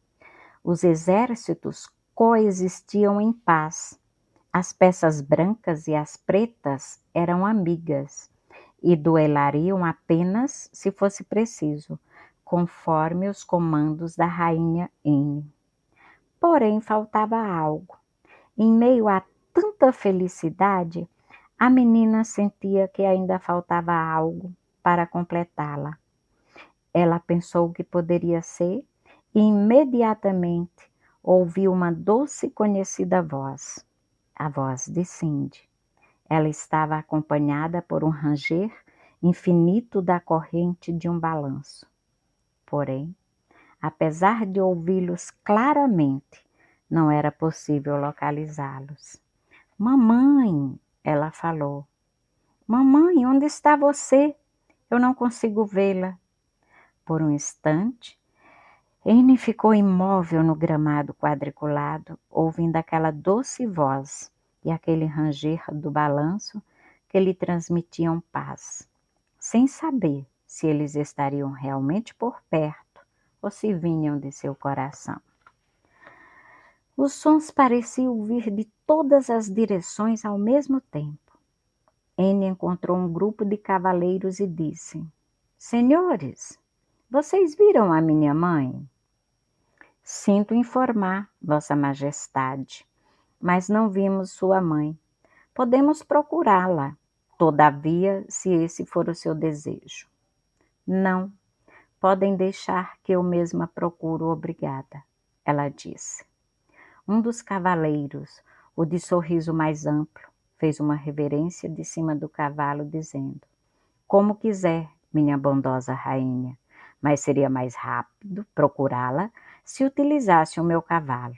[SPEAKER 1] os exércitos coexistiam em paz. As peças brancas e as pretas eram amigas e duelariam apenas se fosse preciso, conforme os comandos da rainha N. Porém, faltava algo. Em meio a tanta felicidade, a menina sentia que ainda faltava algo para completá-la. Ela pensou o que poderia ser e imediatamente ouviu uma doce e conhecida voz, a voz de Cindy. Ela estava acompanhada por um ranger infinito da corrente de um balanço. Porém, apesar de ouvi-los claramente, não era possível localizá-los. Mamãe, ela falou. Mamãe, onde está você? Eu não consigo vê-la. Por um instante, N ficou imóvel no gramado quadriculado, ouvindo aquela doce voz e aquele ranger do balanço que lhe transmitiam paz, sem saber se eles estariam realmente por perto ou se vinham de seu coração. Os sons pareciam vir de todas as direções ao mesmo tempo. N encontrou um grupo de cavaleiros e disse: Senhores, vocês viram a minha mãe? Sinto informar, Vossa Majestade, mas não vimos sua mãe. Podemos procurá-la, todavia, se esse for o seu desejo. Não, podem deixar que eu mesma procuro, obrigada, ela disse. Um dos cavaleiros, o de sorriso mais amplo, fez uma reverência de cima do cavalo, dizendo: Como quiser, minha bondosa rainha, mas seria mais rápido procurá-la se utilizasse o meu cavalo.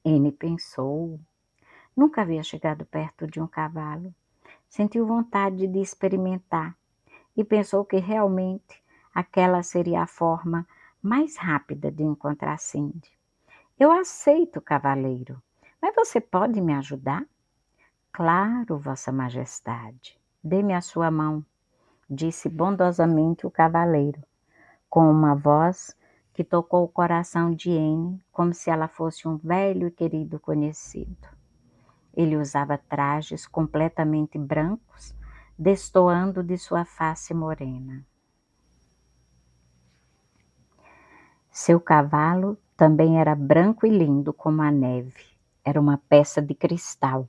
[SPEAKER 1] N pensou. Nunca havia chegado perto de um cavalo. sentiu vontade de experimentar e pensou que realmente aquela seria a forma mais rápida de encontrar Cindy. Eu aceito, cavaleiro, mas você pode me ajudar? Claro, Vossa Majestade. Dê-me a sua mão, disse bondosamente o cavaleiro, com uma voz que tocou o coração de Anne como se ela fosse um velho e querido conhecido. Ele usava trajes completamente brancos, destoando de sua face morena. Seu cavalo também era branco e lindo como a neve. Era uma peça de cristal.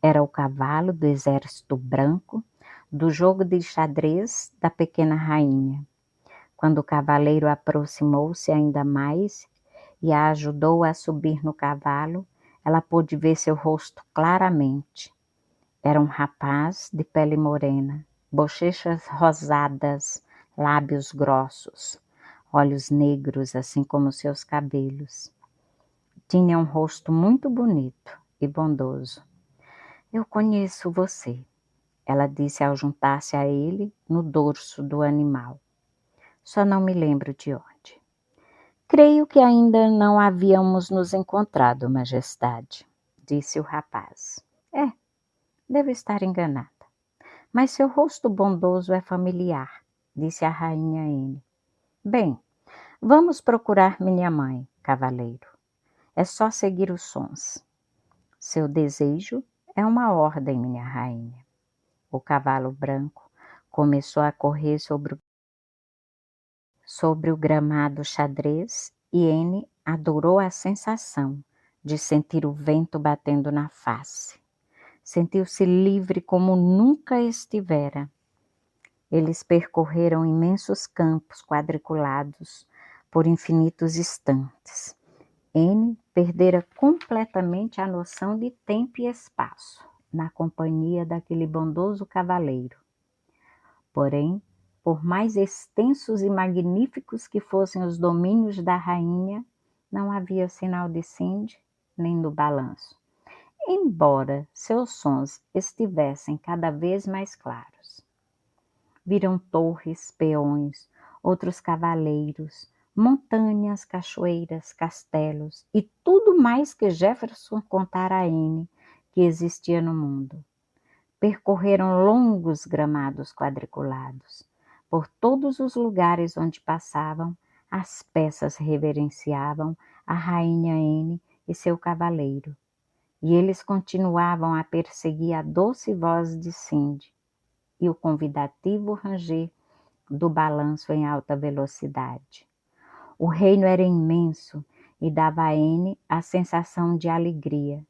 [SPEAKER 1] Era o cavalo do exército branco, do jogo de xadrez da pequena rainha. Quando o cavaleiro aproximou-se ainda mais e a ajudou a subir no cavalo, ela pôde ver seu rosto claramente. Era um rapaz de pele morena, bochechas rosadas, lábios grossos, olhos negros, assim como seus cabelos. Tinha um rosto muito bonito e bondoso. Eu conheço você, ela disse ao juntar-se a ele no dorso do animal. Só não me lembro de onde. Creio que ainda não havíamos nos encontrado, Majestade, disse o rapaz. Devo estar enganada. Mas seu rosto bondoso é familiar, disse a rainha Anne. Bem, vamos procurar minha mãe, cavaleiro. É só seguir os sons. Seu desejo é uma ordem, minha rainha. O cavalo branco começou a correr sobre o gramado xadrez e Anne adorou a sensação de sentir o vento batendo na face. Sentiu-se livre como nunca estivera. Eles percorreram imensos campos quadriculados por infinitos instantes. Anne perdera completamente a noção de tempo e espaço, na companhia daquele bondoso cavaleiro. Porém, por mais extensos e magníficos que fossem os domínios da rainha, não havia sinal de Cindy, nem do balanço, embora seus sons estivessem cada vez mais claros. Viram torres, peões, outros cavaleiros, montanhas, cachoeiras, castelos e tudo mais que Jefferson contara a Anne que existia no mundo. Percorreram longos gramados quadriculados. Por todos os lugares onde passavam, as peças reverenciavam a rainha Anne e seu cavaleiro. E eles continuavam a perseguir a doce voz de Cindy e o convidativo ranger do balanço em alta velocidade. O reino era imenso e dava a Anne a sensação de alegria.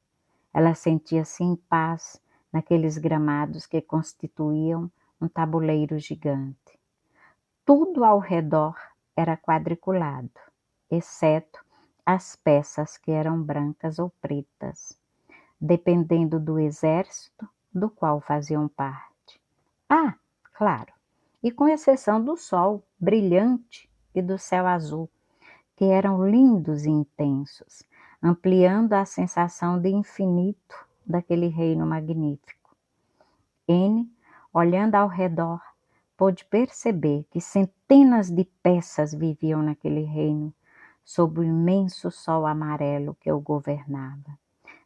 [SPEAKER 1] Ela sentia-se em paz naqueles gramados que constituíam um tabuleiro gigante. Tudo ao redor era quadriculado, exceto as peças que eram brancas ou pretas, dependendo do exército do qual faziam parte. Ah, claro, e com exceção do sol brilhante e do céu azul, que eram lindos e intensos, ampliando a sensação de infinito daquele reino magnífico. Anne, olhando ao redor, pôde perceber que centenas de peças viviam naquele reino, sob o imenso sol amarelo que o governava.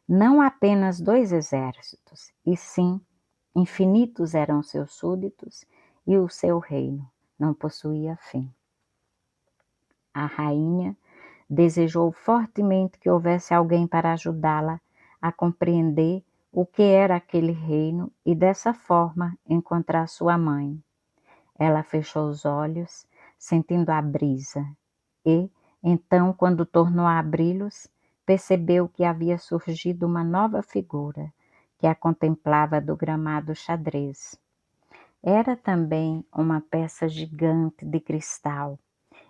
[SPEAKER 1] Não apenas 2 exércitos, e sim, infinitos eram seus súditos e o seu reino não possuía fim. A rainha desejou fortemente que houvesse alguém para ajudá-la a compreender o que era aquele reino e dessa forma encontrar sua mãe. Ela fechou os olhos, sentindo a brisa, e, então, quando tornou a abri-los, percebeu que havia surgido uma nova figura, que a contemplava do gramado xadrez. Era também uma peça gigante de cristal,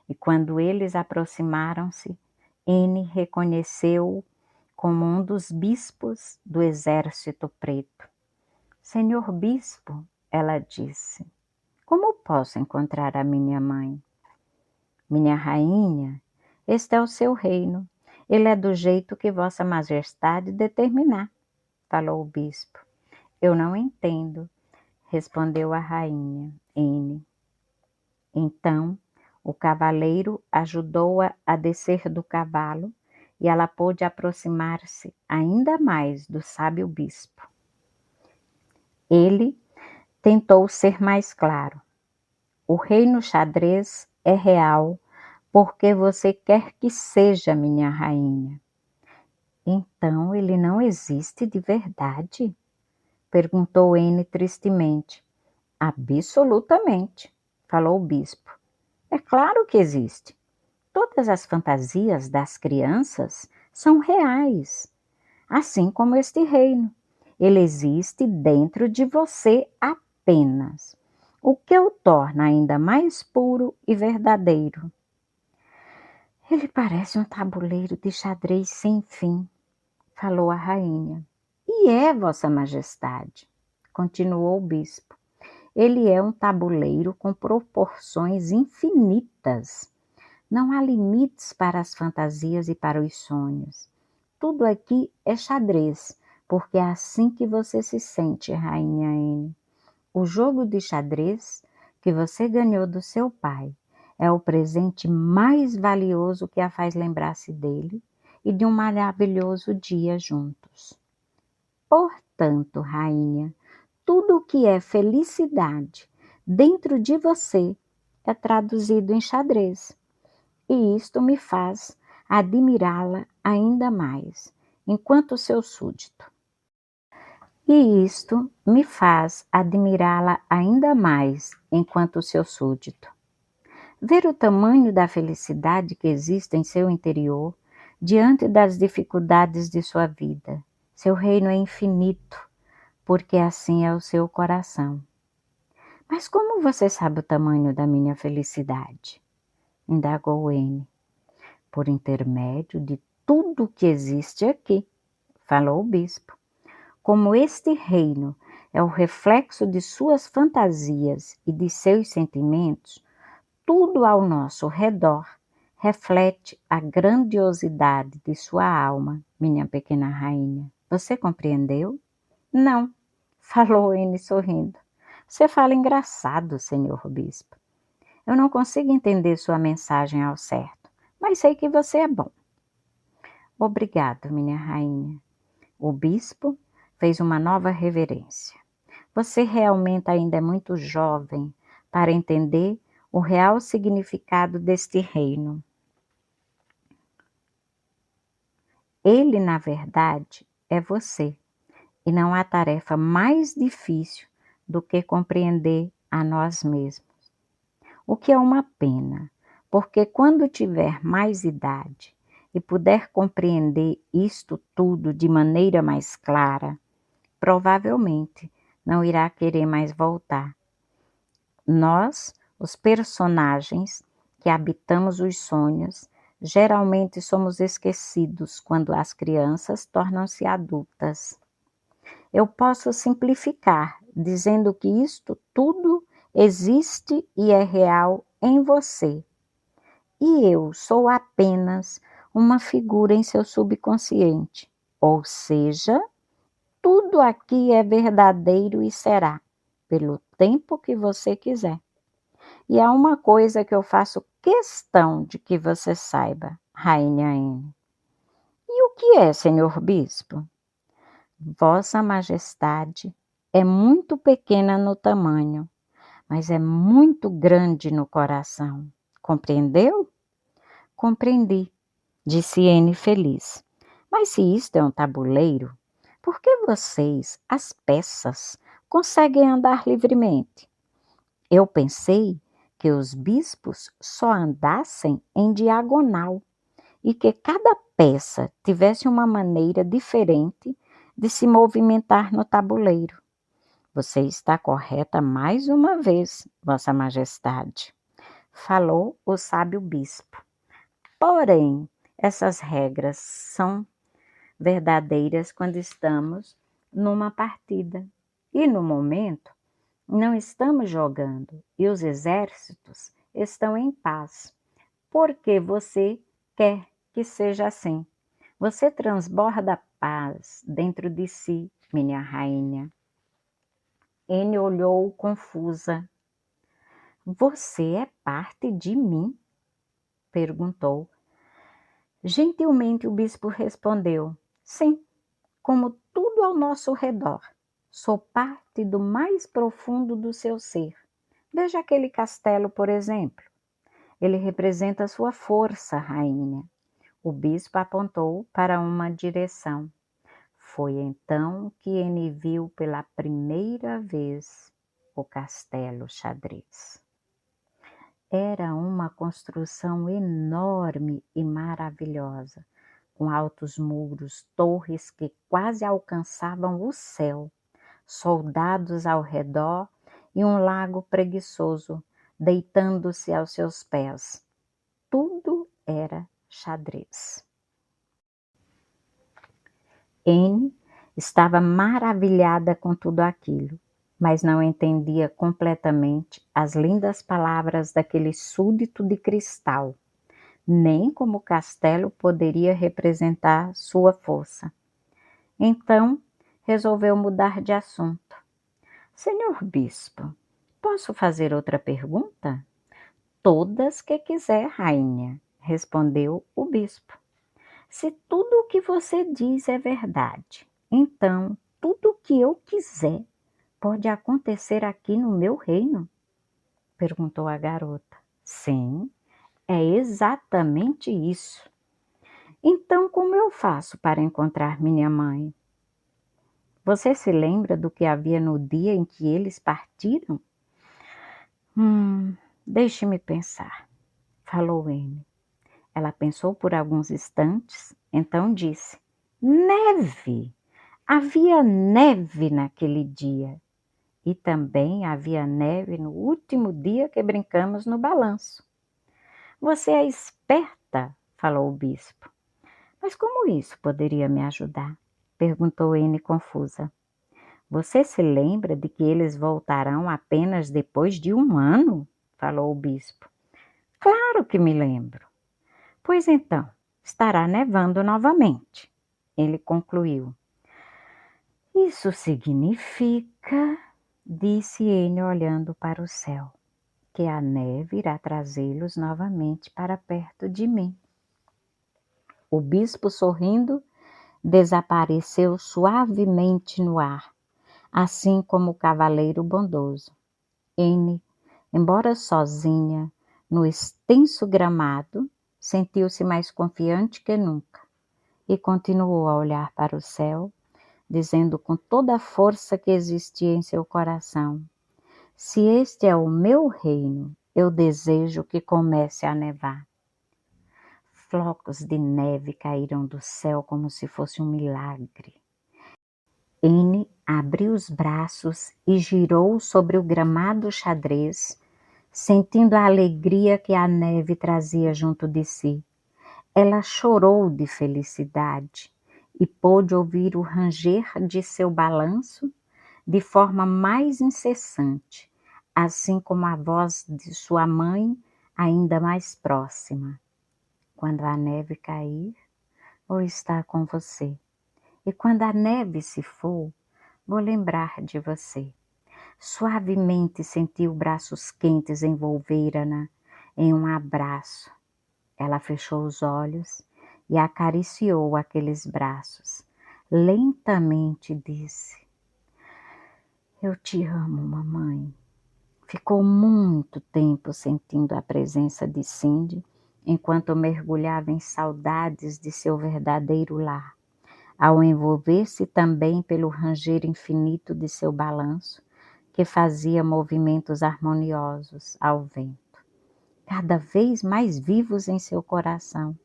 [SPEAKER 1] e quando eles aproximaram-se, Anne reconheceu-o como um dos bispos do exército preto. Senhor bispo, ela disse, como posso encontrar a minha mãe? Minha rainha, este é o seu reino. Ele é do jeito que Vossa Majestade determinar, falou o bispo. Eu não entendo respondeu a rainha N. Então, o cavaleiro ajudou-a a descer do cavalo e ela pôde aproximar-se ainda mais do sábio bispo. Ele tentou ser mais claro. O reino xadrez é real porque você quer que seja, minha rainha. Então ele não existe de verdade? Perguntou N tristemente. Absolutamente, falou o bispo. É claro que existe. Todas as fantasias das crianças são reais, assim como este reino. Ele existe dentro de você apenas, o que o torna ainda mais puro e verdadeiro. Ele parece um tabuleiro de xadrez sem fim, falou a rainha. E é, Vossa Majestade, continuou o bispo. Ele é um tabuleiro com proporções infinitas. Não há limites para as fantasias e para os sonhos. Tudo aqui é xadrez, porque é assim que você se sente, Rainha N. O jogo de xadrez que você ganhou do seu pai é o presente mais valioso que a faz lembrar-se dele e de um maravilhoso dia juntos. Portanto, rainha, tudo o que é felicidade dentro de você é traduzido em xadrez. E isto me faz admirá-la ainda mais, enquanto seu súdito. E isto me faz admirá-la ainda mais, enquanto seu súdito. Ver o tamanho da felicidade que existe em seu interior, diante das dificuldades de sua vida. Seu reino é infinito, porque assim é o seu coração. Mas como você sabe o tamanho da minha felicidade? Indagou N. Por intermédio de tudo que existe aqui, falou o bispo. Como este reino é o reflexo de suas fantasias e de seus sentimentos, tudo ao nosso redor reflete a grandiosidade de sua alma, minha pequena rainha. Você compreendeu? Não, falou N sorrindo. Você fala engraçado, senhor bispo. Eu não consigo entender sua mensagem ao certo, mas sei que você é bom. Obrigado, minha rainha. O bispo fez uma nova reverência. Você realmente ainda é muito jovem para entender o real significado deste reino. Ele, na verdade, é você, e não há tarefa mais difícil do que compreender a nós mesmos. O que é uma pena, porque quando tiver mais idade e puder compreender isto tudo de maneira mais clara, provavelmente não irá querer mais voltar. Nós, os personagens que habitamos os sonhos, geralmente somos esquecidos quando as crianças tornam-se adultas. Eu posso simplificar dizendo que isto tudo existe e é real em você. E eu sou apenas uma figura em seu subconsciente. Ou seja, tudo aqui é verdadeiro e será, pelo tempo que você quiser. E há uma coisa que eu faço questão de que você saiba, Rainha N. E o que é, senhor bispo? Vossa Majestade é muito pequena no tamanho, mas é muito grande no coração. Compreendeu? Compreendi, disse N feliz. Mas se isto é um tabuleiro, por que vocês, as peças, conseguem andar livremente? Eu pensei que os bispos só andassem em diagonal e que cada peça tivesse uma maneira diferente de se movimentar no tabuleiro. Você está correta mais uma vez, Vossa Majestade, falou o sábio bispo. Porém, essas regras são verdadeiras quando estamos numa partida. E no momento, não estamos jogando e os exércitos estão em paz, porque você quer que seja assim. Você transborda paz dentro de si, minha rainha. Anne olhou confusa. Você é parte de mim? Perguntou. Gentilmente o bispo respondeu. Sim, como tudo ao nosso redor. Sou parte do mais profundo do seu ser. Veja aquele castelo, por exemplo. Ele representa a sua força, rainha. O bispo apontou para uma direção. Foi então que Anne viu pela primeira vez o castelo xadrez. Era uma construção enorme e maravilhosa, com altos muros, torres que quase alcançavam o céu, soldados ao redor e um lago preguiçoso deitando-se aos seus pés. Tudo era xadrez. Anne estava maravilhada com tudo aquilo, mas não entendia completamente as lindas palavras daquele súdito de cristal, nem como o castelo poderia representar sua força. Então, resolveu mudar de assunto. Senhor bispo, posso fazer outra pergunta? Todas que quiser, rainha, respondeu o bispo. Se tudo o que você diz é verdade, então tudo o que eu quiser pode acontecer aqui no meu reino? Perguntou a garota. Sim, é exatamente isso. Então, como eu faço para encontrar minha mãe? Você se lembra do que havia no dia em que eles partiram? Deixe-me pensar, falou Anne. Ela pensou por alguns instantes, então disse: Neve! Havia neve naquele dia. E também havia neve no último dia que brincamos no balanço. Você é esperta, falou o bispo. Mas como isso poderia me ajudar? Perguntou Anne confusa. Você se lembra de que eles voltarão apenas depois de 1 ano? Falou o bispo. Claro que me lembro. Pois então, estará nevando novamente. Ele concluiu. Isso significa, disse Anne olhando para o céu, que a neve irá trazê-los novamente para perto de mim. O bispo, sorrindo, desapareceu suavemente no ar, assim como o cavaleiro bondoso. Anne, embora sozinha, no extenso gramado, sentiu-se mais confiante que nunca e continuou a olhar para o céu, dizendo com toda a força que existia em seu coração: se este é o meu reino, eu desejo que comece a nevar. Flocos de neve caíram do céu como se fosse um milagre. Anne abriu os braços e girou sobre o gramado xadrez, sentindo a alegria que a neve trazia junto de si. Ela chorou de felicidade e pôde ouvir o ranger de seu balanço de forma mais incessante, assim como a voz de sua mãe ainda mais próxima. Quando a neve cair, vou estar com você. E quando a neve se for, vou lembrar de você. Suavemente sentiu braços quentes envolver-na em um abraço. Ela fechou os olhos e acariciou aqueles braços. Lentamente disse: Eu te amo, mamãe. Ficou muito tempo sentindo a presença de Cindy, enquanto mergulhava em saudades de seu verdadeiro lar. Ao envolver-se também pelo ranger infinito de seu balanço, que fazia movimentos harmoniosos ao vento, cada vez mais vivos em seu coração.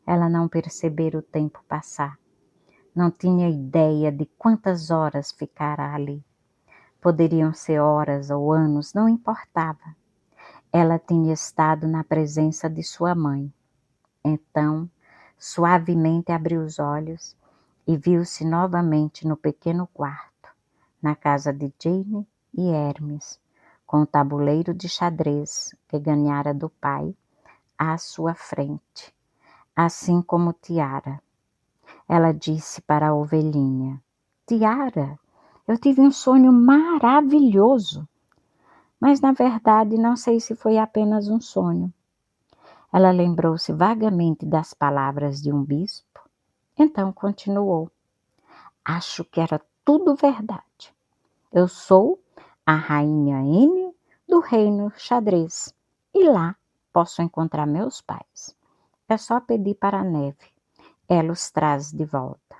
[SPEAKER 1] Ela não percebera o tempo passar. Não tinha ideia de quantas horas ficara ali. Poderiam ser horas ou anos, não importava. Ela tinha estado na presença de sua mãe. Então, suavemente abriu os olhos e viu-se novamente no pequeno quarto, na casa de Jane e Hermes, com o tabuleiro de xadrez que ganhara do pai à sua frente, assim como Tiara. Ela disse para a ovelhinha: Tiara, Eu tive um sonho maravilhoso, mas na verdade não sei se foi apenas um sonho. Ela lembrou-se vagamente das palavras de um bispo, então continuou. Acho que era tudo verdade. Eu sou a rainha N do reino xadrez e lá posso encontrar meus pais. É só pedir para a neve, ela os traz de volta.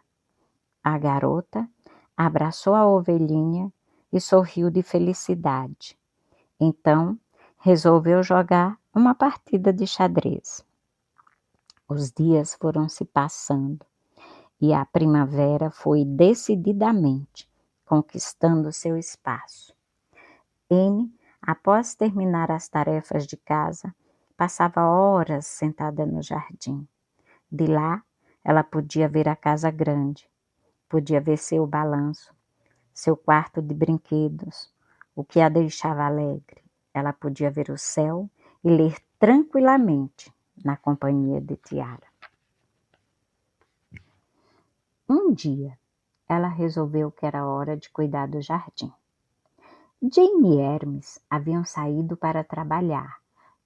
[SPEAKER 1] A garota abraçou a ovelhinha e sorriu de felicidade. Então, resolveu jogar uma partida de xadrez. Os dias foram se passando e a primavera foi decididamente conquistando seu espaço. N, após terminar as tarefas de casa, passava horas sentada no jardim. De lá, ela podia ver a casa grande, podia ver seu balanço, seu quarto de brinquedos, o que a deixava alegre. Ela podia ver o céu e ler tranquilamente na companhia de Tiara. Um dia, ela resolveu que era hora de cuidar do jardim. Jane e Hermes haviam saído para trabalhar.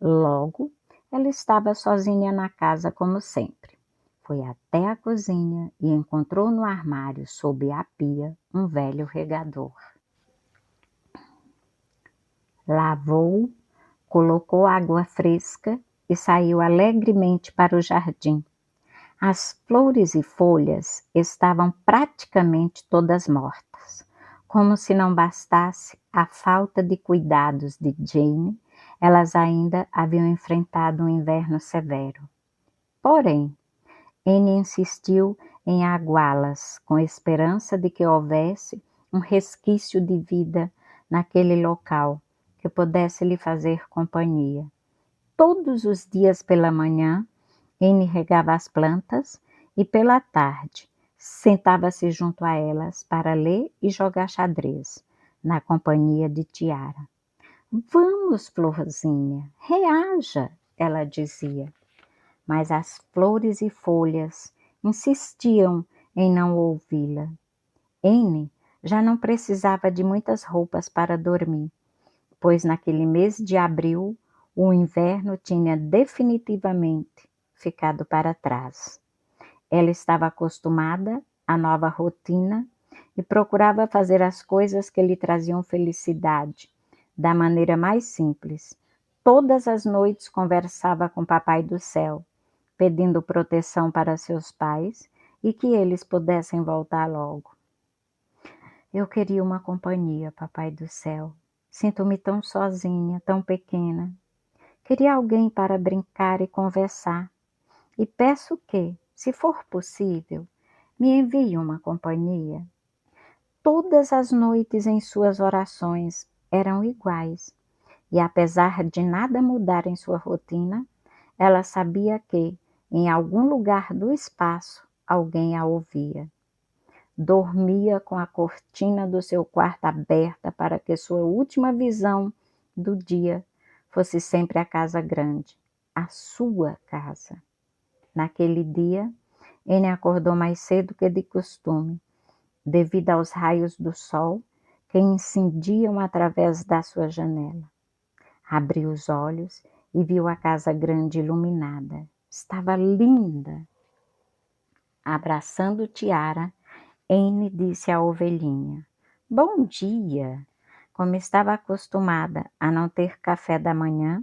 [SPEAKER 1] Logo, ela estava sozinha na casa como sempre. Foi até a cozinha e encontrou no armário, sob a pia, um velho regador. Lavou, colocou água fresca e saiu alegremente para o jardim. As flores e folhas estavam praticamente todas mortas. Como se não bastasse a falta de cuidados de Jane, elas ainda haviam enfrentado um inverno severo. Porém, Anne insistiu em aguá-las, com esperança de que houvesse um resquício de vida naquele local que pudesse lhe fazer companhia. Todos os dias pela manhã, Anne regava as plantas e pela tarde sentava-se junto a elas para ler e jogar xadrez, na companhia de Tiara. Vamos, florzinha, reaja, ela dizia. Mas as flores e folhas insistiam em não ouvi-la. Anne já não precisava de muitas roupas para dormir, pois naquele mês de abril o inverno tinha definitivamente ficado para trás. Ela estava acostumada à nova rotina e procurava fazer as coisas que lhe traziam felicidade, da maneira mais simples. Todas as noites conversava com o Papai do Céu, pedindo proteção para seus pais e que eles pudessem voltar logo. Eu queria uma companhia, Papai do Céu. Sinto-me tão sozinha, tão pequena. Queria alguém para brincar e conversar. E peço que, se for possível, me envie uma companhia. Todas as noites em suas orações eram iguais, e apesar de nada mudar em sua rotina, ela sabia que, em algum lugar do espaço, alguém a ouvia. Dormia com a cortina do seu quarto aberta para que sua última visão do dia fosse sempre a casa grande, a sua casa. Naquele dia, Anne acordou mais cedo que de costume, devido aos raios do sol que incendiam através da sua janela. Abriu os olhos e viu a casa grande iluminada. Estava linda. Abraçando Tiara, Anne disse à ovelhinha: Bom dia! Como estava acostumada a não ter café da manhã,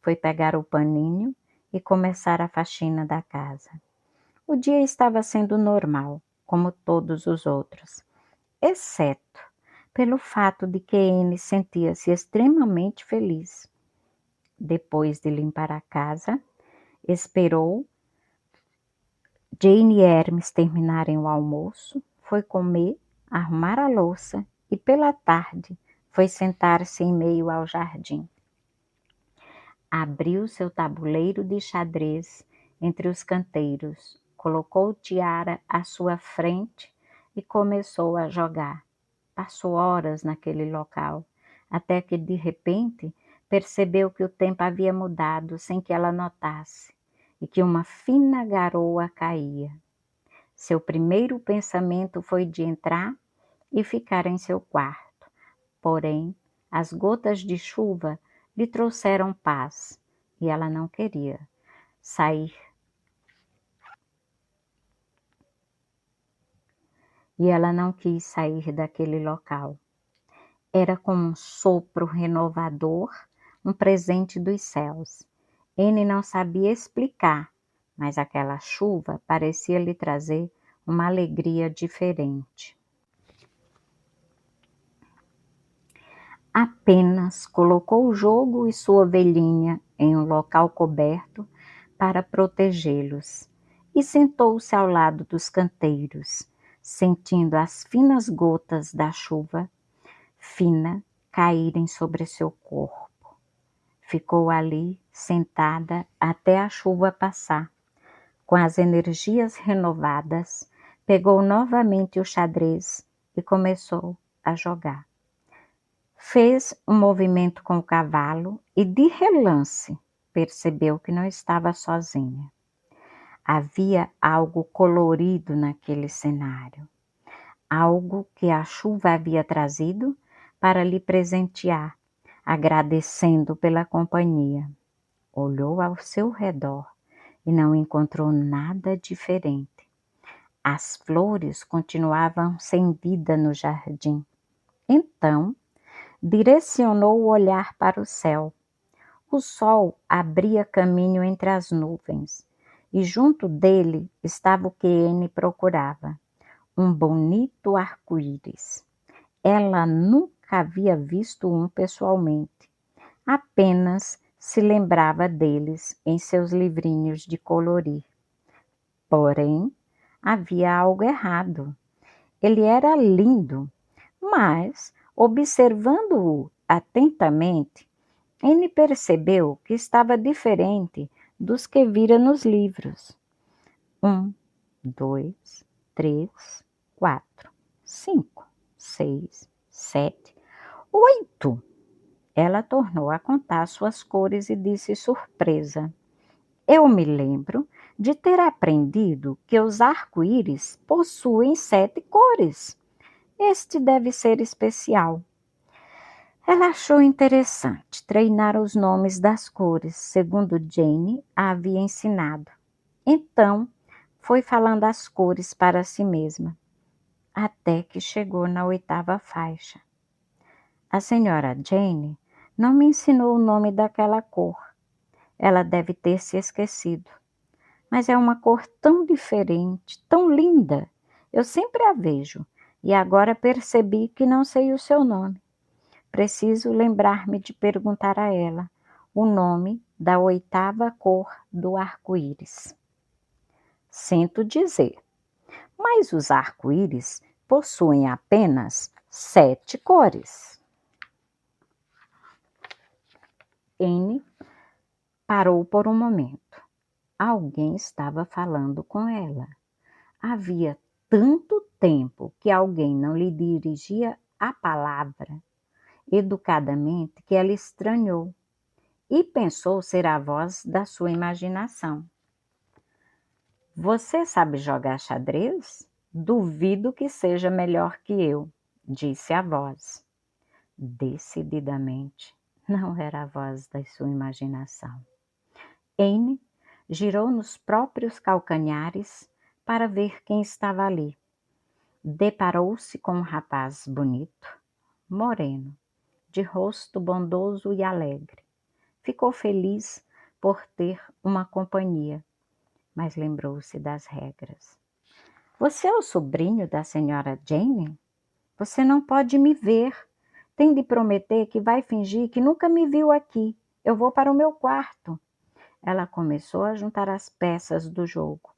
[SPEAKER 1] foi pegar o paninho e começar a faxina da casa. O dia estava sendo normal, como todos os outros, exceto pelo fato de que Anne sentia-se extremamente feliz. Depois de limpar a casa, esperou Jane e Hermes terminarem o almoço, foi comer, arrumar a louça e pela tarde foi sentar-se em meio ao jardim. Abriu seu tabuleiro de xadrez entre os canteiros, colocou Tiara à sua frente e começou a jogar. Passou horas naquele local, até que de repente percebeu que o tempo havia mudado sem que ela notasse e que uma fina garoa caía. Seu primeiro pensamento foi de entrar e ficar em seu quarto. Porém, as gotas de chuva lhe trouxeram paz e ela não queria sair. E ela não quis sair daquele local. Era como um sopro renovador, um presente dos céus. Ele não sabia explicar, mas aquela chuva parecia lhe trazer uma alegria diferente. Apenas colocou o jogo e sua ovelhinha em um local coberto para protegê-los e sentou-se ao lado dos canteiros, sentindo as finas gotas da chuva fina caírem sobre seu corpo. Ficou ali sentada até a chuva passar. Com as energias renovadas, pegou novamente o xadrez e começou a jogar. Fez um movimento com o cavalo e, de relance, percebeu que não estava sozinha. Havia algo colorido naquele cenário, algo que a chuva havia trazido para lhe presentear, agradecendo pela companhia. Olhou ao seu redor e não encontrou nada diferente. As flores continuavam sem vida no jardim. Então, direcionou o olhar para o céu. O sol abria caminho entre as nuvens e junto dele estava o que Anne procurava, um bonito arco-íris. Ela nunca havia visto um pessoalmente, apenas se lembrava deles em seus livrinhos de colorir. Porém, havia algo errado. Ele era lindo, mas, observando-o atentamente, Anne percebeu que estava diferente dos que vira nos livros. 1, 2, 3, 4, 5, 6, 7, 8. Ela tornou a contar suas cores e disse surpresa: Eu me lembro de ter aprendido que os arco-íris possuem 7 cores. Este deve ser especial. Ela achou interessante treinar os nomes das cores, segundo Jane a havia ensinado. Então, foi falando as cores para si mesma, até que chegou na 8ª faixa. A senhora Jane não me ensinou o nome daquela cor. Ela deve ter se esquecido. Mas é uma cor tão diferente, tão linda. Eu sempre a vejo e agora percebi que não sei o seu nome. Preciso lembrar-me de perguntar a ela o nome da 8ª cor do arco-íris. Sinto dizer, mas os arco-íris possuem apenas 7 cores. Anne parou por um momento. Alguém estava falando com ela. Havia tanto tempo que alguém não lhe dirigia a palavra educadamente que ela estranhou e pensou ser a voz da sua imaginação. Você sabe jogar xadrez? Duvido que seja melhor que eu, disse a voz. Decididamente, não era a voz da sua imaginação. Anne girou nos próprios calcanhares para ver quem estava ali. Deparou-se com um rapaz bonito, moreno, de rosto bondoso e alegre. Ficou feliz por ter uma companhia, mas lembrou-se das regras. Você é o sobrinho da senhora Jane? Você não pode me ver. Tem de prometer que vai fingir que nunca me viu aqui. Eu vou para o meu quarto. Ela começou a juntar as peças do jogo.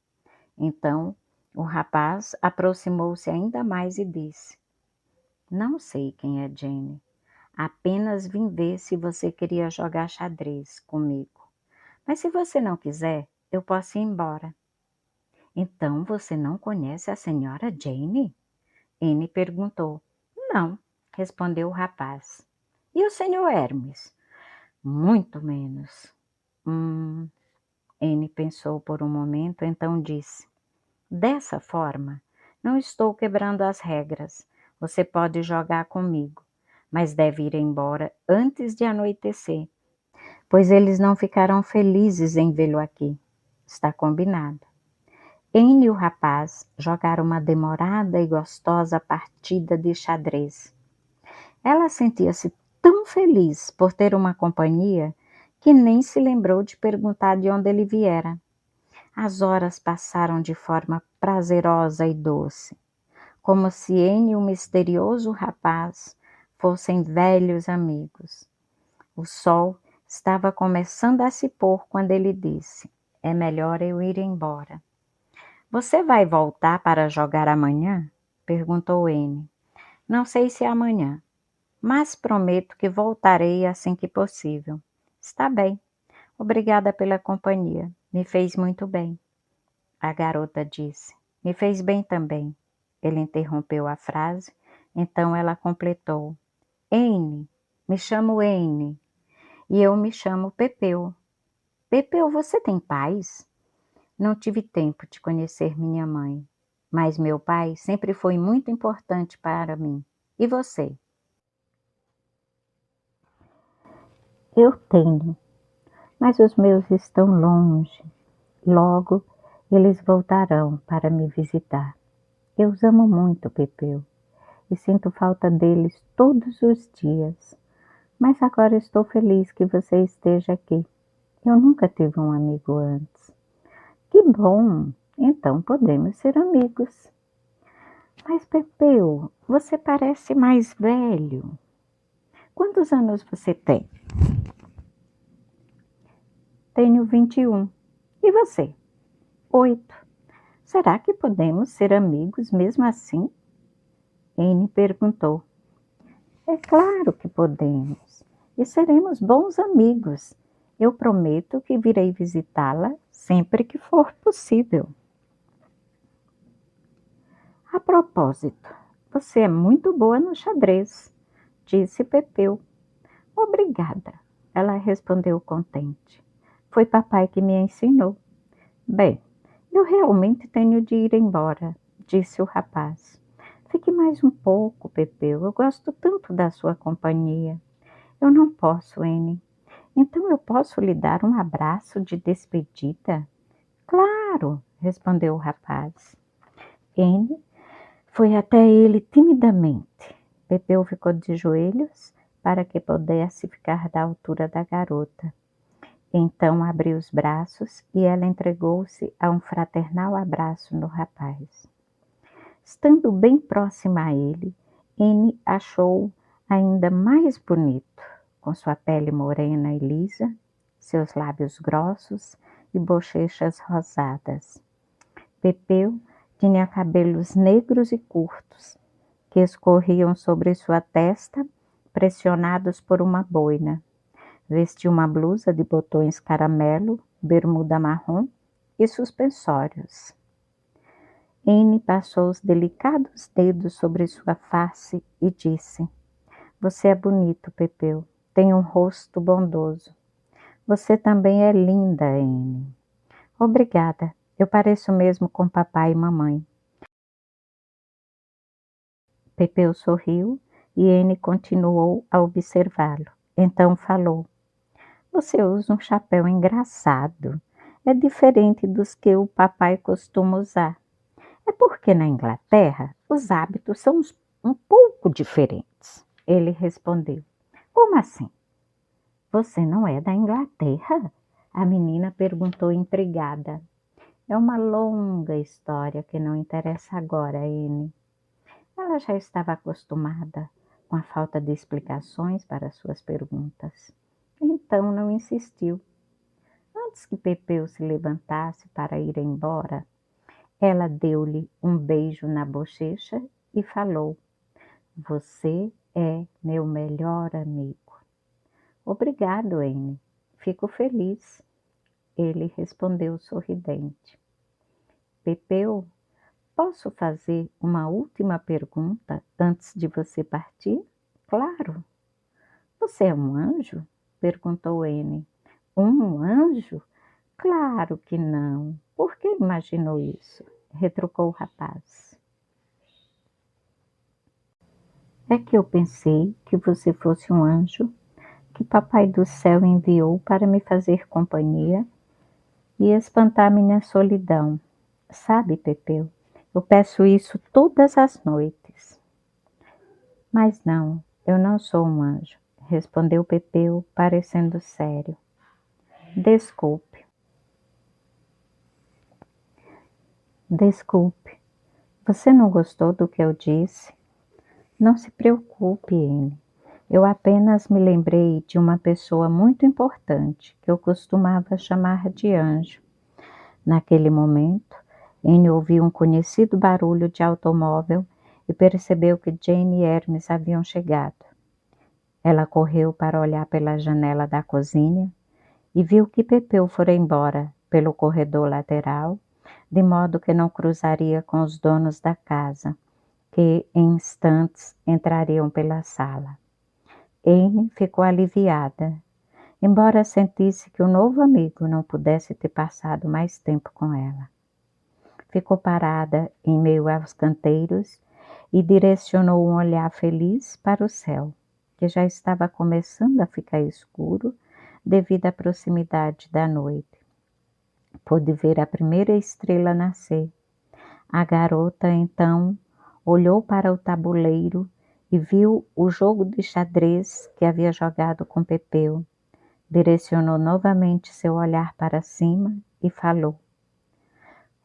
[SPEAKER 1] Então, o rapaz aproximou-se ainda mais e disse: Não sei quem é Jane. Apenas vim ver se você queria jogar xadrez comigo. Mas se você não quiser, eu posso ir embora. Então você não conhece a senhora Jane? Anne perguntou. Não, respondeu o rapaz. E o senhor Hermes? Muito menos. Anne pensou por um momento, então disse: Dessa forma, não estou quebrando as regras. Você pode jogar comigo, mas deve ir embora antes de anoitecer, pois eles não ficarão felizes em vê-lo aqui. Está combinado. Anne e o rapaz jogaram uma demorada e gostosa partida de xadrez. Ela sentia-se tão feliz por ter uma companhia que nem se lembrou de perguntar de onde ele viera. As horas passaram de forma prazerosa e doce, como se Anne e o misterioso rapaz fossem velhos amigos. O sol estava começando a se pôr quando ele disse: "É melhor eu ir embora." "Você vai voltar para jogar amanhã?" perguntou Anne. "Não sei se é amanhã, mas prometo que voltarei assim que possível." "Está bem. Obrigada pela companhia. Me fez muito bem." A garota disse. "Me fez bem também." Ele interrompeu a frase, então ela completou. "Anne, me chamo Anne. E eu me chamo Pepeu." "Pepeu, você tem pais?" "Não tive tempo de conhecer minha mãe, mas meu pai sempre foi muito importante para mim. E você?" "Eu tenho, mas os meus estão longe. Logo eles voltarão para me visitar. Eu os amo muito, Pepeu, e sinto falta deles todos os dias. Mas agora estou feliz que você esteja aqui. Eu nunca tive um amigo antes." "Que bom! Então podemos ser amigos." "Mas, Pepeu, você parece mais velho. Quantos anos você tem?" "Tenho 21. E você?" "8. Será que podemos ser amigos mesmo assim?" Anne perguntou. "É claro que podemos. E seremos bons amigos. Eu prometo que virei visitá-la sempre que for possível." "A propósito, você é muito boa no xadrez", disse Pepeu. "Obrigada", ela respondeu contente. "Foi papai que me ensinou." "Bem, eu realmente tenho de ir embora", disse o rapaz. "Fique mais um pouco, Pepeu. Eu gosto tanto da sua companhia." "Eu não posso, Anne. Então eu posso lhe dar um abraço de despedida?" "Claro", respondeu o rapaz. Anne foi até ele timidamente. Pepeu ficou de joelhos para que pudesse ficar da altura da garota. Então abriu os braços e ela entregou-se a um fraternal abraço no rapaz. Estando bem próxima a ele, Anne achou-o ainda mais bonito, com sua pele morena e lisa, seus lábios grossos e bochechas rosadas. Pepeu tinha cabelos negros e curtos, que escorriam sobre sua testa, pressionados por uma boina. Vestia uma blusa de botões caramelo, bermuda marrom e suspensórios. Anne passou os delicados dedos sobre sua face e disse: "Você é bonito, Pepeu. Tem um rosto bondoso. Você também é linda, Anne." "Obrigada. Eu pareço mesmo com papai e mamãe." Pepeu sorriu e Anne continuou a observá-lo. Então falou: "Você usa um chapéu engraçado. É diferente dos que o papai costuma usar." "É porque na Inglaterra os hábitos são um pouco diferentes." Ele respondeu. "Como assim?" "Você não é da Inglaterra?" A menina perguntou intrigada. "É uma longa história que não interessa agora, Anne." Ela já estava acostumada com a falta de explicações para suas perguntas. Então não insistiu. Antes que Pepeu se levantasse para ir embora, ela deu-lhe um beijo na bochecha e falou: "Você é meu melhor amigo." "Obrigado, Anne. Fico feliz." Ele respondeu sorridente. "Pepeu, posso fazer uma última pergunta antes de você partir?" "Claro." "Você é um anjo?" perguntou Anne. "Um anjo? Claro que não. Por que imaginou isso?" retrucou o rapaz. É que eu pensei que você fosse um anjo que Papai do Céu enviou para me fazer companhia e espantar minha solidão. Sabe, Pepeu, eu peço isso todas as noites. Mas não, eu não sou um anjo, respondeu Pepeu, parecendo sério. Desculpe. Desculpe. Você não gostou do que eu disse? Não se preocupe, N. Eu apenas me lembrei de uma pessoa muito importante que eu costumava chamar de anjo. Naquele momento, N ouviu um conhecido barulho de automóvel e percebeu que Jane e Hermes haviam chegado. Ela correu para olhar pela janela da cozinha e viu que Pepeu fora embora pelo corredor lateral, de modo que não cruzaria com os donos da casa, que em instantes entrariam pela sala. Anne ficou aliviada, embora sentisse que o novo amigo não pudesse ter passado mais tempo com ela. Ficou parada em meio aos canteiros e direcionou um olhar feliz para o céu, que já estava começando a ficar escuro devido à proximidade da noite. Pôde ver a primeira estrela nascer. A garota, então, olhou para o tabuleiro e viu o jogo de xadrez que havia jogado com Pepeu. Direcionou novamente seu olhar para cima e falou: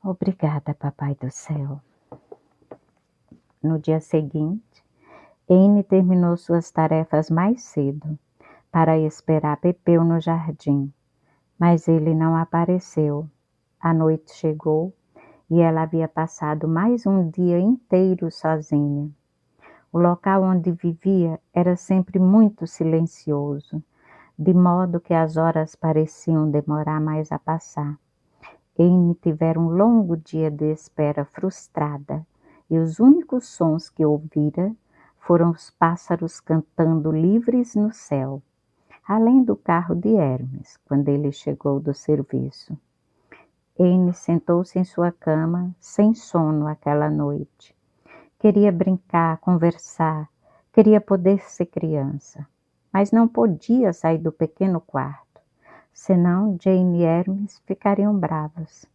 [SPEAKER 1] Obrigada, Papai do Céu. No dia seguinte, Anne terminou suas tarefas mais cedo para esperar Pepeu no jardim, mas ele não apareceu. A noite chegou e ela havia passado mais um dia inteiro sozinha. O local onde vivia era sempre muito silencioso, de modo que as horas pareciam demorar mais a passar. Anne tivera um longo dia de espera frustrada, e os únicos sons que ouvira foram os pássaros cantando livres no céu, além do carro de Hermes, quando ele chegou do serviço. Anne sentou-se em sua cama, sem sono aquela noite. Queria brincar, conversar, queria poder ser criança, mas não podia sair do pequeno quarto, senão Jane e Hermes ficariam bravos.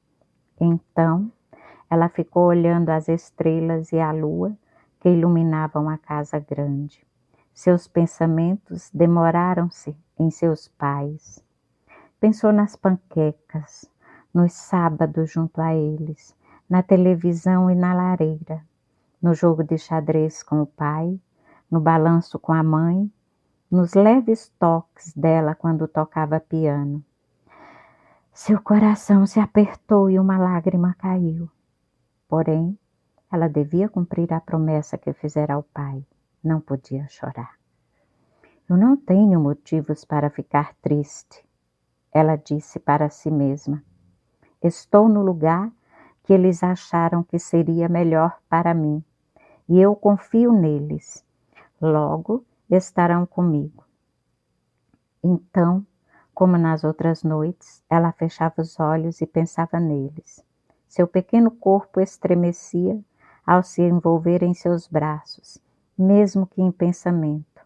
[SPEAKER 1] Então, ela ficou olhando as estrelas e a lua que iluminavam a casa grande. Seus pensamentos demoraram-se em seus pais. Pensou nas panquecas, nos sábados junto a eles, na televisão e na lareira, no jogo de xadrez com o pai, no balanço com a mãe, nos leves toques dela quando tocava piano. Seu coração se apertou e uma lágrima caiu. Porém, ela devia cumprir a promessa que fizera ao pai. Não podia chorar. Eu não tenho motivos para ficar triste, ela disse para si mesma. Estou no lugar que eles acharam que seria melhor para mim, e eu confio neles. Logo estarão comigo. Então, como nas outras noites, ela fechava os olhos e pensava neles. Seu pequeno corpo estremecia ao se envolver em seus braços, mesmo que em pensamento.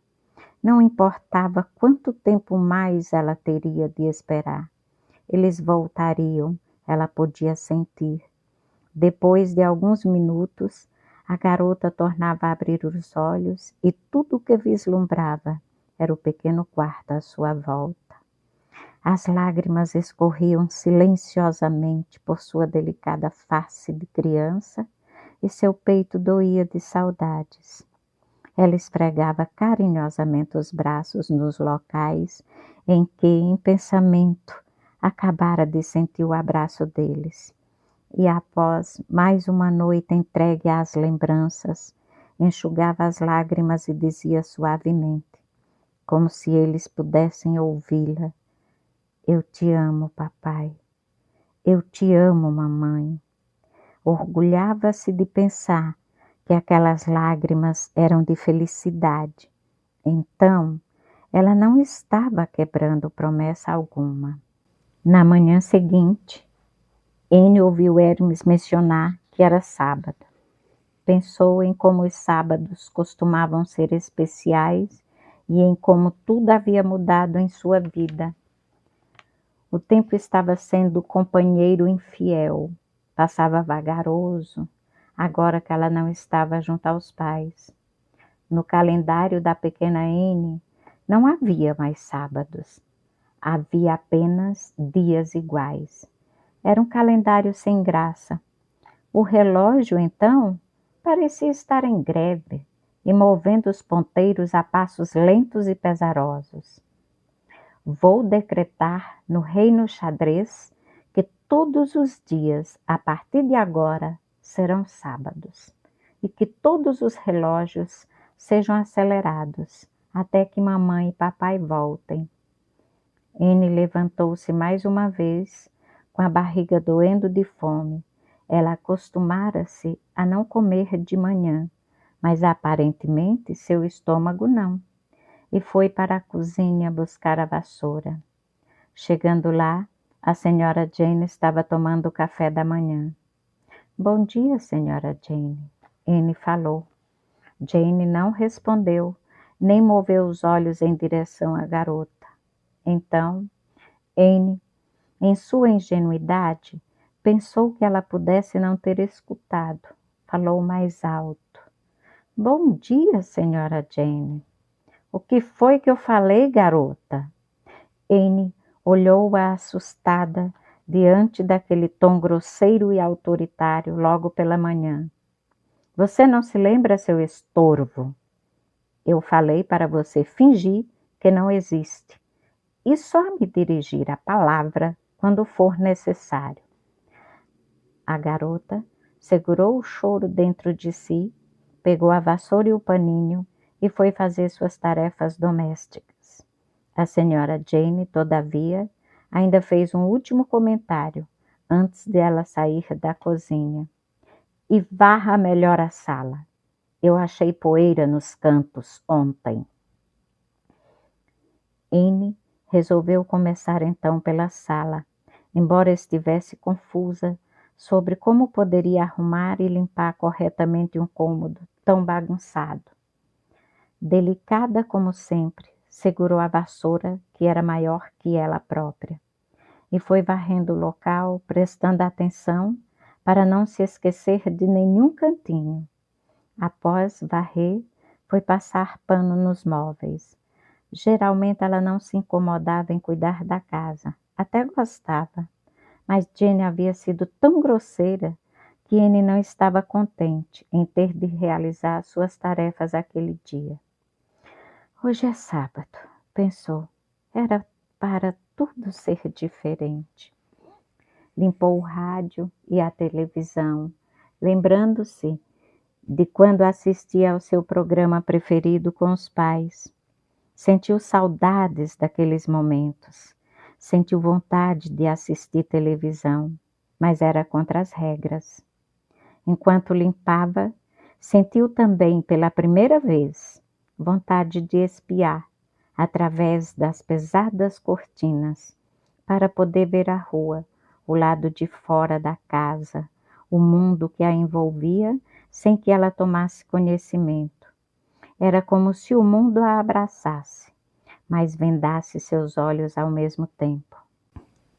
[SPEAKER 1] Não importava quanto tempo mais ela teria de esperar. Eles voltariam, ela podia sentir. Depois de alguns minutos, a garota tornava a abrir os olhos e tudo o que vislumbrava era o pequeno quarto à sua volta. As lágrimas escorriam silenciosamente por sua delicada face de criança e seu peito doía de saudades. Ela esfregava carinhosamente os braços nos locais em que, em pensamento, acabara de sentir o abraço deles. E após mais uma noite entregue às lembranças, enxugava as lágrimas e dizia suavemente, como se eles pudessem ouvi-la: Eu te amo, papai. Eu te amo, mamãe. Orgulhava-se de pensar que aquelas lágrimas eram de felicidade. Então, ela não estava quebrando promessa alguma. Na manhã seguinte, Anne ouviu Hermes mencionar que era sábado. Pensou em como os sábados costumavam ser especiais e em como tudo havia mudado em sua vida. O tempo estava sendo companheiro infiel, passava vagaroso, agora que ela não estava junto aos pais. No calendário da pequena Anne não havia mais sábados, havia apenas dias iguais. Era um calendário sem graça. O relógio, então, parecia estar em greve e movendo os ponteiros a passos lentos e pesarosos. Vou decretar no reino xadrez que todos os dias, a partir de agora, serão sábados, e que todos os relógios sejam acelerados, até que mamãe e papai voltem. Anne levantou-se mais uma vez, com a barriga doendo de fome. Ela acostumara-se a não comer de manhã, mas aparentemente seu estômago não, e foi para a cozinha buscar a vassoura. Chegando lá, a senhora Jane estava tomando o café da manhã. Bom dia, senhora Jane. Anne falou. Jane não respondeu, nem moveu os olhos em direção à garota. Então, Anne, em sua ingenuidade, pensou que ela pudesse não ter escutado. Falou mais alto. Bom dia, senhora Jane. O que foi que eu falei, garota? Anne olhou-a assustada diante daquele tom grosseiro e autoritário logo pela manhã. Você não se lembra, seu estorvo? Eu falei para você fingir que não existe e só me dirigir a palavra quando for necessário. A garota segurou o choro dentro de si, pegou a vassoura e o paninho e foi fazer suas tarefas domésticas. A senhora Jane, todavia, ainda fez um último comentário antes de ela sair da cozinha. E varra melhor a sala. Eu achei poeira nos cantos ontem. Anne resolveu começar então pela sala, embora estivesse confusa sobre como poderia arrumar e limpar corretamente um cômodo tão bagunçado. Delicada como sempre, segurou a vassoura, que era maior que ela própria, e foi varrendo o local, prestando atenção para não se esquecer de nenhum cantinho. Após varrer, foi passar pano nos móveis. Geralmente ela não se incomodava em cuidar da casa, até gostava, mas Jane havia sido tão grosseira que Anne não estava contente em ter de realizar suas tarefas aquele dia. Hoje é sábado, pensou, era para tudo ser diferente. Limpou o rádio e a televisão, lembrando-se de quando assistia ao seu programa preferido com os pais. Sentiu saudades daqueles momentos. Sentiu vontade de assistir televisão, mas era contra as regras. Enquanto limpava, sentiu também pela primeira vez vontade de espiar através das pesadas cortinas para poder ver a rua, o lado de fora da casa, o mundo que a envolvia sem que ela tomasse conhecimento. Era como se o mundo a abraçasse, mas vendasse seus olhos ao mesmo tempo.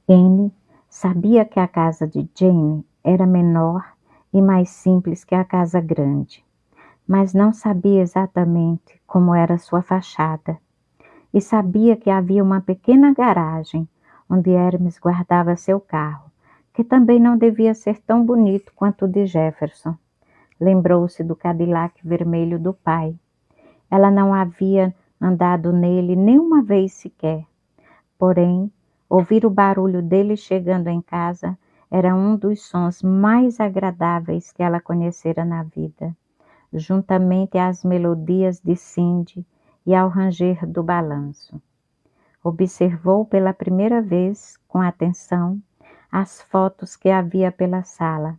[SPEAKER 1] Anne sabia que a casa de Jane era menor e mais simples que a casa grande, mas não sabia exatamente como era sua fachada. E sabia que havia uma pequena garagem onde Hermes guardava seu carro, que também não devia ser tão bonito quanto o de Jefferson. Lembrou-se do Cadillac vermelho do pai. Ela não havia andado nele nem uma vez sequer. Porém, ouvir o barulho dele chegando em casa era um dos sons mais agradáveis que ela conhecera na vida, juntamente às melodias de Cindy e ao ranger do balanço. Observou pela primeira vez, com atenção, as fotos que havia pela sala.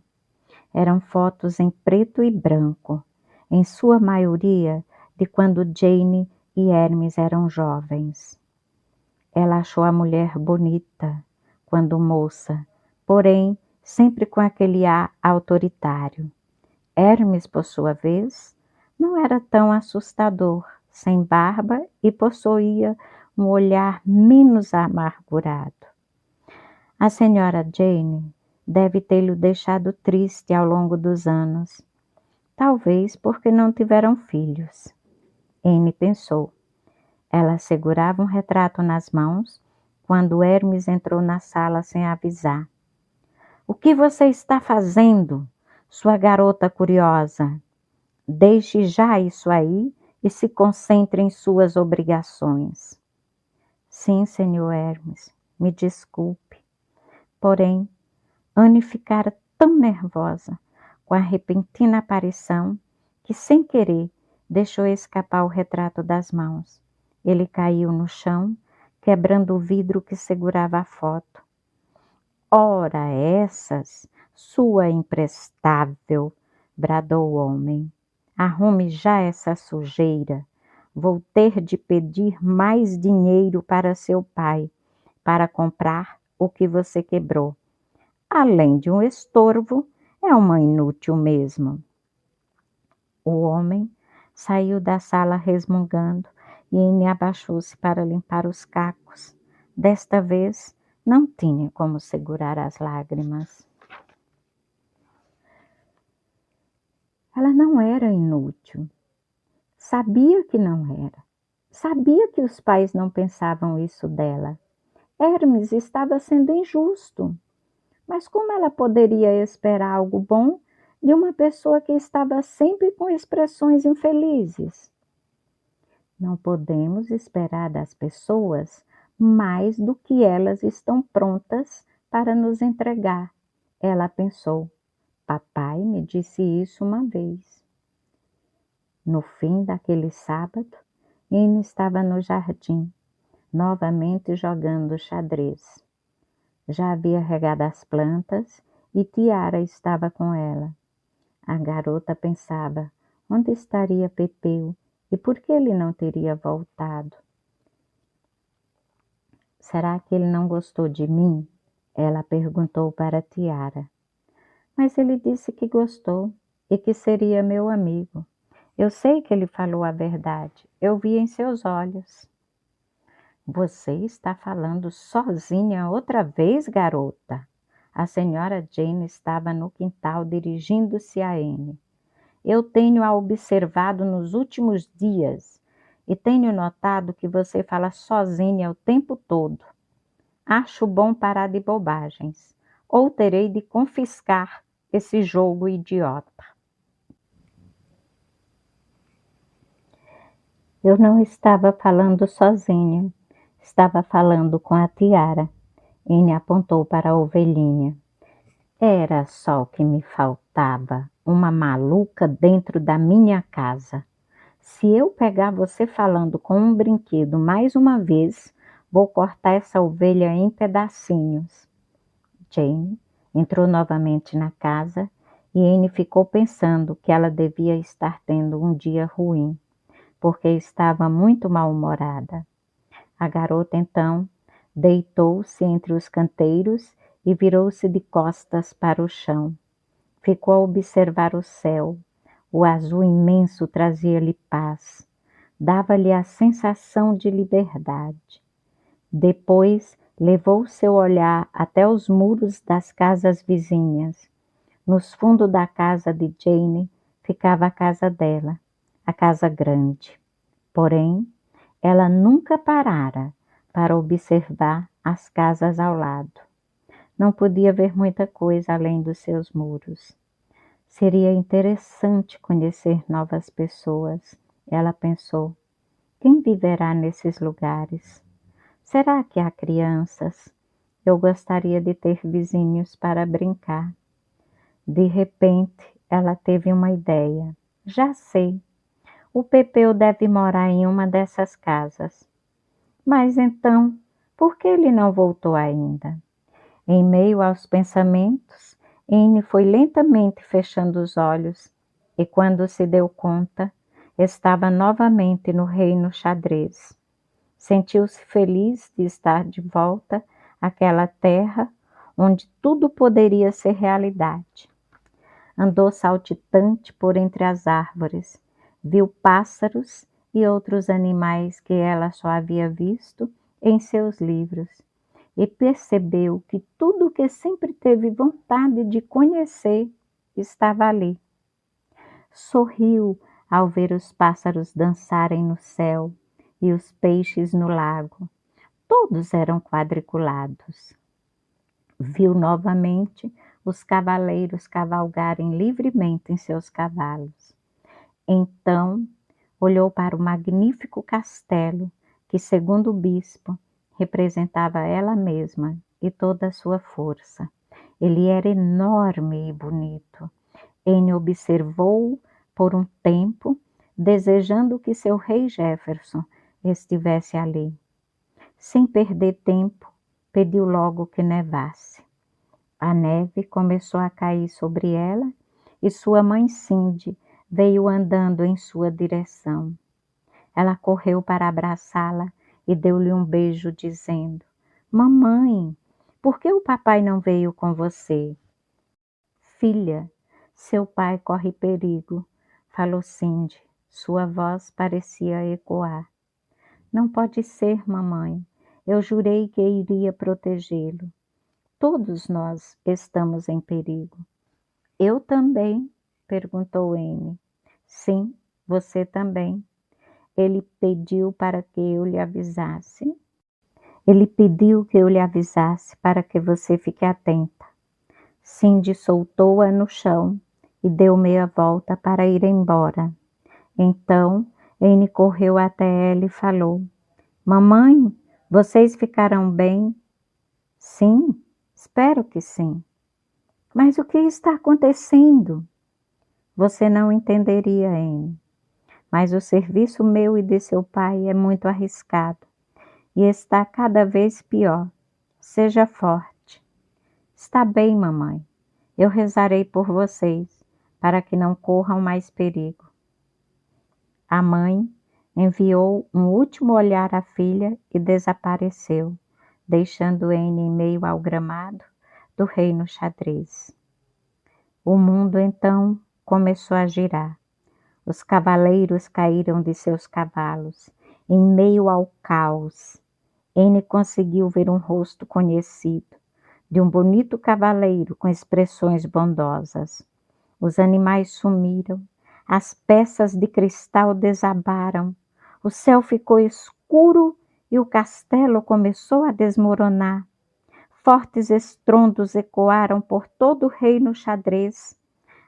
[SPEAKER 1] Eram fotos em preto e branco, em sua maioria de quando Jane e Hermes eram jovens. Ela achou a mulher bonita quando moça, porém sempre com aquele ar autoritário. Hermes, por sua vez, não era tão assustador, sem barba e possuía um olhar menos amargurado. A senhora Jane deve tê-lo deixado triste ao longo dos anos, talvez porque não tiveram filhos. Anne pensou. Ela segurava um retrato nas mãos quando Hermes entrou na sala sem avisar. O que você está fazendo, sua garota curiosa? Deixe já isso aí e se concentre em suas obrigações. Sim, senhor Hermes, me desculpe. Porém, Anne ficara tão nervosa com a repentina aparição que, sem querer, deixou escapar o retrato das mãos. Ele caiu no chão, quebrando o vidro que segurava a foto. Ora essas, sua imprestável, bradou o homem. Arrume já essa sujeira. Vou ter de pedir mais dinheiro para seu pai, para comprar o que você quebrou. Além de um estorvo, é uma inútil mesmo. O homem saiu da sala resmungando e Anne abaixou-se para limpar os cacos. Desta vez, não tinha como segurar as lágrimas. Ela não era inútil. Sabia que não era. Sabia que os pais não pensavam isso dela. Hermes estava sendo injusto. Mas como ela poderia esperar algo bom de uma pessoa que estava sempre com expressões infelizes? Não podemos esperar das pessoas mais do que elas estão prontas para nos entregar. Ela pensou. Papai me disse isso uma vez. No fim daquele sábado, Anne estava no jardim, novamente jogando xadrez. Já havia regado as plantas e Tiara estava com ela. A garota pensava, onde estaria Pepeu e por que ele não teria voltado? Será que ele não gostou de mim? Ela perguntou para Tiara. Mas ele disse que gostou e que seria meu amigo. Eu sei que ele falou a verdade, eu vi em seus olhos. Você está falando sozinha outra vez, garota? A senhora Jane estava no quintal dirigindo-se a Anne. Eu tenho-a observado nos últimos dias e tenho notado que você fala sozinha o tempo todo. Acho bom parar de bobagens, ou terei de confiscar esse jogo idiota. Eu não estava falando sozinha, estava falando com a Tiara. Anne apontou para a ovelhinha. Era só o que me faltava, uma maluca dentro da minha casa. Se eu pegar você falando com um brinquedo mais uma vez, vou cortar essa ovelha em pedacinhos. Jane entrou novamente na casa e Anne ficou pensando que ela devia estar tendo um dia ruim, porque estava muito mal-humorada. A garota, então, deitou-se entre os canteiros e virou-se de costas para o chão. Ficou a observar o céu. O azul imenso trazia-lhe paz. Dava-lhe a sensação de liberdade. Depois, levou seu olhar até os muros das casas vizinhas. Nos fundos da casa de Jane ficava a casa dela, a casa grande. Porém, ela nunca parara para observar as casas ao lado. Não podia ver muita coisa além dos seus muros. Seria interessante conhecer novas pessoas, ela pensou. Quem viverá nesses lugares? Será que há crianças? Eu gostaria de ter vizinhos para brincar. De repente, ela teve uma ideia. Já sei. O Pepeu deve morar em uma dessas casas. Mas então, por que ele não voltou ainda? Em meio aos pensamentos, Anne foi lentamente fechando os olhos e, quando se deu conta, estava novamente no reino xadrez. Sentiu-se feliz de estar de volta àquela terra onde tudo poderia ser realidade. Andou saltitante por entre as árvores, viu pássaros e outros animais que ela só havia visto em seus livros, e percebeu que tudo o que sempre teve vontade de conhecer estava ali. Sorriu ao ver os pássaros dançarem no céu e os peixes no lago. Todos eram quadriculados. Viu novamente os cavaleiros cavalgarem livremente em seus cavalos. Então, olhou para o magnífico castelo que, segundo o bispo, representava ela mesma e toda a sua força. Ele era enorme e bonito. Anne observou-o por um tempo, desejando que seu rei Jefferson estivesse ali. Sem perder tempo, pediu logo que nevasse. A neve começou a cair sobre ela e sua mãe Cindy veio andando em sua direção. Ela correu para abraçá-la e deu-lhe um beijo, dizendo: Mamãe, por que o papai não veio com você? Filha, seu pai corre perigo, falou Cindy. Sua voz parecia ecoar. Não pode ser, mamãe. Eu jurei que iria protegê-lo. Todos nós estamos em perigo. Eu também? Perguntou Anne. Sim, você também. Ele pediu para que eu lhe avisasse. Ele pediu que eu lhe avisasse para que você fique atenta. Cindy soltou-a no chão e deu meia volta para ir embora. Então, Anne correu até ela e falou: Mamãe, vocês ficarão bem? Sim, espero que sim. Mas o que está acontecendo? Você não entenderia, Anne. Mas o serviço meu e de seu pai é muito arriscado e está cada vez pior. Seja forte. Está bem, mamãe. Eu rezarei por vocês, para que não corram mais perigo. A mãe enviou um último olhar à filha e desapareceu, deixando Anne em meio ao gramado do reino xadrez. O mundo então começou a girar. Os cavaleiros caíram de seus cavalos, em meio ao caos. Anne conseguiu ver um rosto conhecido, de um bonito cavaleiro com expressões bondosas. Os animais sumiram, as peças de cristal desabaram, o céu ficou escuro e o castelo começou a desmoronar. Fortes estrondos ecoaram por todo o reino xadrez,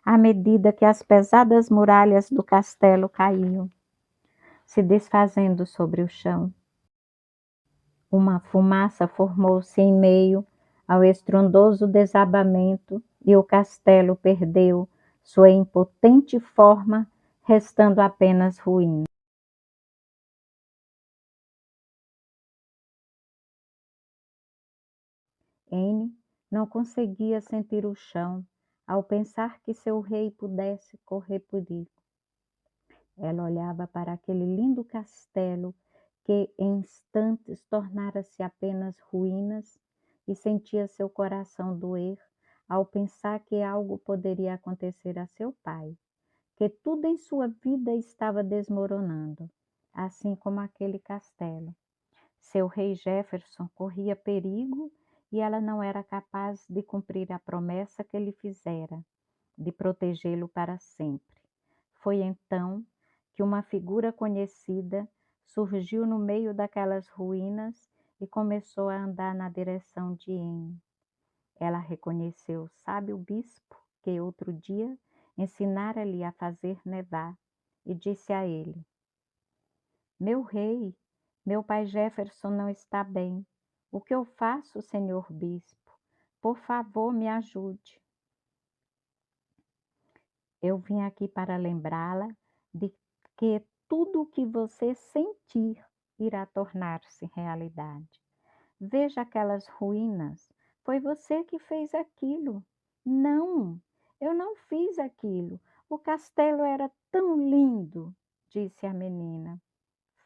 [SPEAKER 1] à medida que as pesadas muralhas do castelo caíam, se desfazendo sobre o chão. Uma fumaça formou-se em meio ao estrondoso desabamento e o castelo perdeu sua impotente forma, restando apenas ruínas. Anne não conseguia sentir o chão ao pensar que seu rei pudesse correr perigo. Ela olhava para aquele lindo castelo que em instantes tornara-se apenas ruínas e sentia seu coração doer ao pensar que algo poderia acontecer a seu pai, que tudo em sua vida estava desmoronando, assim como aquele castelo. Seu rei Jefferson corria perigo e ela não era capaz de cumprir a promessa que lhe fizera, de protegê-lo para sempre. Foi então que uma figura conhecida surgiu no meio daquelas ruínas e começou a andar na direção de Anne. Ela reconheceu o sábio bispo que outro dia ensinara-lhe a fazer nevar e disse a ele: Meu rei, meu pai Jefferson não está bem. O que eu faço, senhor bispo? Por favor, me ajude. Eu vim aqui para lembrá-la de que tudo o que você sentir irá tornar-se realidade. Veja aquelas ruínas. Foi você que fez aquilo. Não, eu não fiz aquilo. O castelo era tão lindo, disse a menina.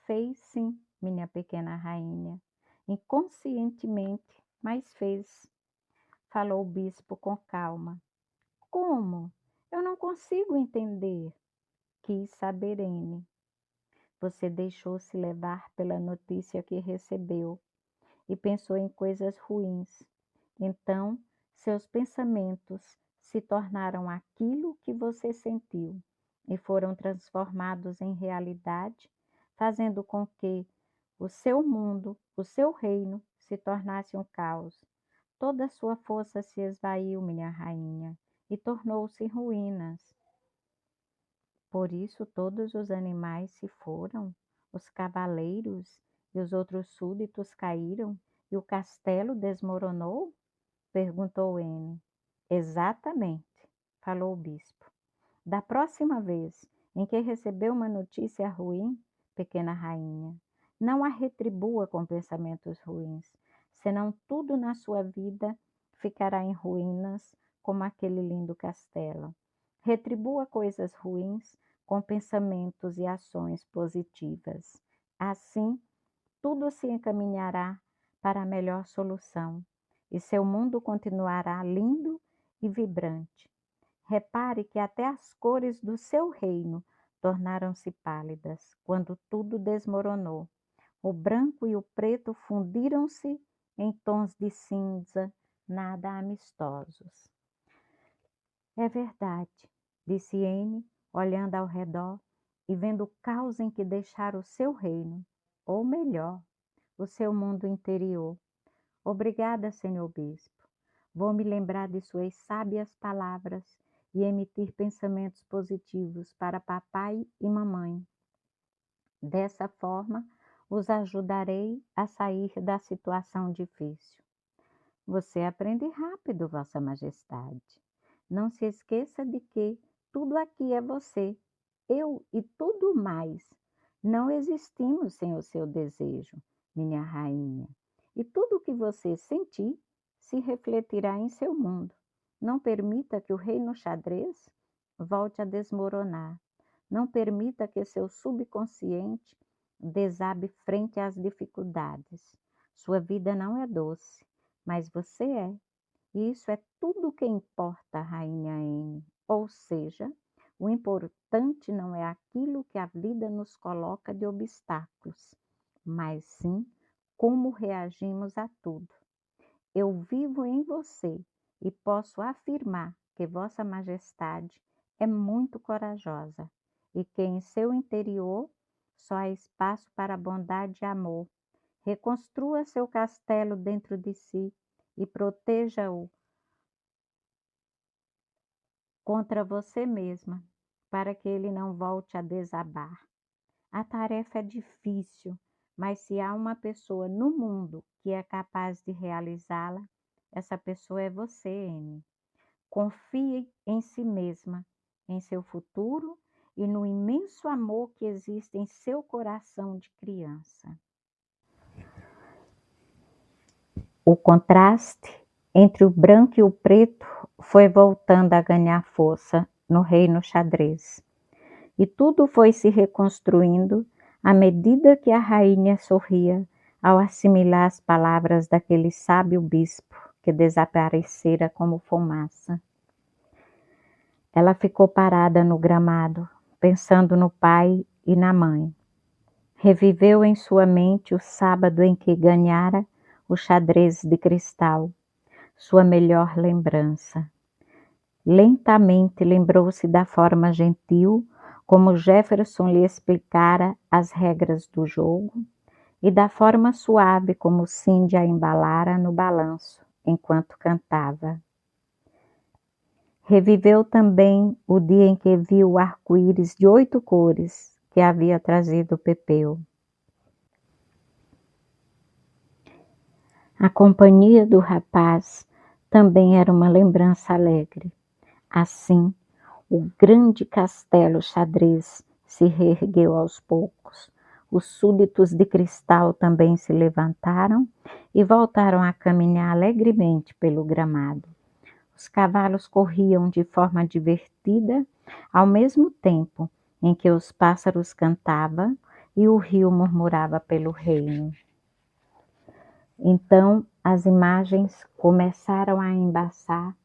[SPEAKER 1] Fez sim, minha pequena rainha. Inconscientemente, mas fez, falou o bispo com calma. Como? Eu não consigo entender, quis saber N. Você deixou-se levar pela notícia que recebeu e pensou em coisas ruins. Então, seus pensamentos se tornaram aquilo que você sentiu e foram transformados em realidade, fazendo com que o seu mundo, o seu reino, se tornasse um caos. Toda a sua força se esvaiu, minha rainha, e tornou-se ruínas. Por isso todos os animais se foram, os cavaleiros e os outros súditos caíram, e o castelo desmoronou? Perguntou N. Exatamente, falou o bispo. Da próxima vez em que receber uma notícia ruim, pequena rainha, não a retribua com pensamentos ruins, senão tudo na sua vida ficará em ruínas como aquele lindo castelo. Retribua coisas ruins com pensamentos e ações positivas. Assim, tudo se encaminhará para a melhor solução e seu mundo continuará lindo e vibrante. Repare que até as cores do seu reino tornaram-se pálidas quando tudo desmoronou. O branco e o preto fundiram-se em tons de cinza nada amistosos. É verdade, disse N, olhando ao redor e vendo o caos em que deixara o seu reino, ou melhor, o seu mundo interior. Obrigada, senhor bispo. Vou me lembrar de suas sábias palavras e emitir pensamentos positivos para papai e mamãe. Dessa forma, os ajudarei a sair da situação difícil. Você aprende rápido, Vossa Majestade. Não se esqueça de que tudo aqui é você, eu e tudo mais. Não existimos sem o seu desejo, minha rainha. E tudo o que você sentir se refletirá em seu mundo. Não permita que o reino xadrez volte a desmoronar. Não permita que seu subconsciente desabe frente às dificuldades. Sua vida não é doce, mas você é. E isso é tudo o que importa, Rainha N. Ou seja, o importante não é aquilo que a vida nos coloca de obstáculos, mas sim como reagimos a tudo. Eu vivo em você e posso afirmar que Vossa Majestade é muito corajosa e que em seu interior só há espaço para bondade e amor. Reconstrua seu castelo dentro de si e proteja-o contra você mesma, para que ele não volte a desabar. A tarefa é difícil, mas se há uma pessoa no mundo que é capaz de realizá-la, essa pessoa é você, N. Confie em si mesma, em seu futuro e no imenso amor que existe em seu coração de criança. O contraste entre o branco e o preto foi voltando a ganhar força no reino xadrez. E tudo foi se reconstruindo à medida que a rainha sorria ao assimilar as palavras daquele sábio bispo que desaparecera como fumaça. Ela ficou parada no gramado, pensando no pai e na mãe. Reviveu em sua mente o sábado em que ganhara o xadrez de cristal, sua melhor lembrança. Lentamente lembrou-se da forma gentil como Jefferson lhe explicara as regras do jogo e da forma suave como Cindy a embalara no balanço enquanto cantava. Reviveu também o dia em que viu o arco-íris de 8 cores que havia trazido Pepeu. A companhia do rapaz também era uma lembrança alegre. Assim, o grande castelo xadrez se reergueu aos poucos. Os súditos de cristal também se levantaram e voltaram a caminhar alegremente pelo gramado. Os cavalos corriam de forma divertida, ao mesmo tempo em que os pássaros cantavam e o rio murmurava pelo reino. Então as imagens começaram a embaçar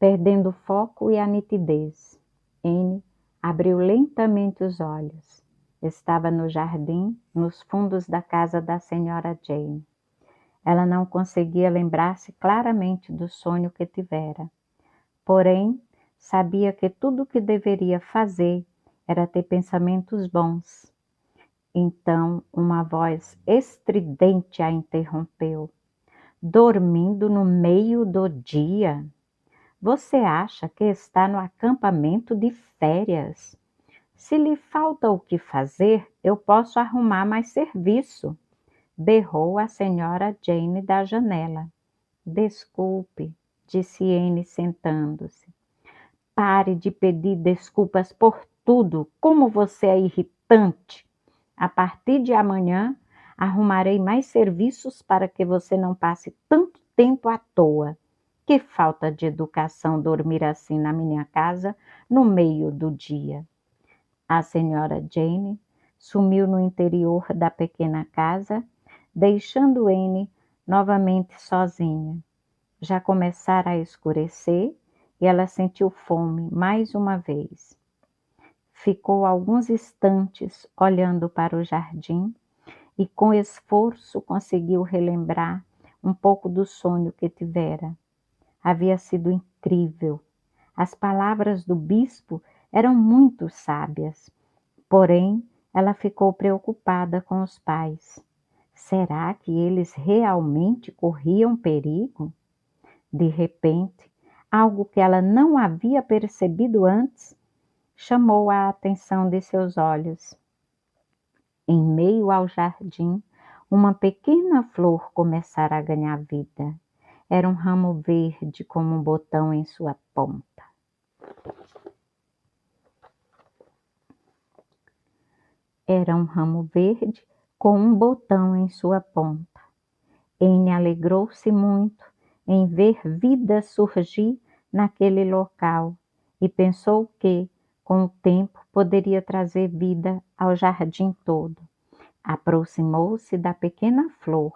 [SPEAKER 1] perdendo o foco e a nitidez. Anne abriu lentamente os olhos. Estava no jardim, nos fundos da casa da senhora Jane. Ela não conseguia lembrar-se claramente do sonho que tivera. Porém, sabia que tudo o que deveria fazer era ter pensamentos bons. Então, uma voz estridente a interrompeu. Dormindo no meio do dia? Você acha que está no acampamento de férias? Se lhe falta o que fazer, eu posso arrumar mais serviço, berrou a senhora Jane da janela. Desculpe, disse Anne sentando-se. Pare de pedir desculpas por tudo, como você é irritante. A partir de amanhã, arrumarei mais serviços para que você não passe tanto tempo à toa. Que falta de educação dormir assim na minha casa no meio do dia. A senhora Jane sumiu no interior da pequena casa, deixando Anne novamente sozinha. Já começara a escurecer e ela sentiu fome mais uma vez. Ficou alguns instantes olhando para o jardim e com esforço conseguiu relembrar um pouco do sonho que tivera. Havia sido incrível. As palavras do bispo eram muito sábias, porém ela ficou preocupada com os pais. Será que eles realmente corriam perigo? De repente, algo que ela não havia percebido antes chamou a atenção de seus olhos. Em meio ao jardim, uma pequena flor começara a ganhar vida. Era um ramo verde com um botão em sua ponta. Era um ramo verde com um botão em sua ponta. Anne alegrou-se muito em ver vida surgir naquele local e pensou que, com o tempo, poderia trazer vida ao jardim todo. Aproximou-se da pequena flor,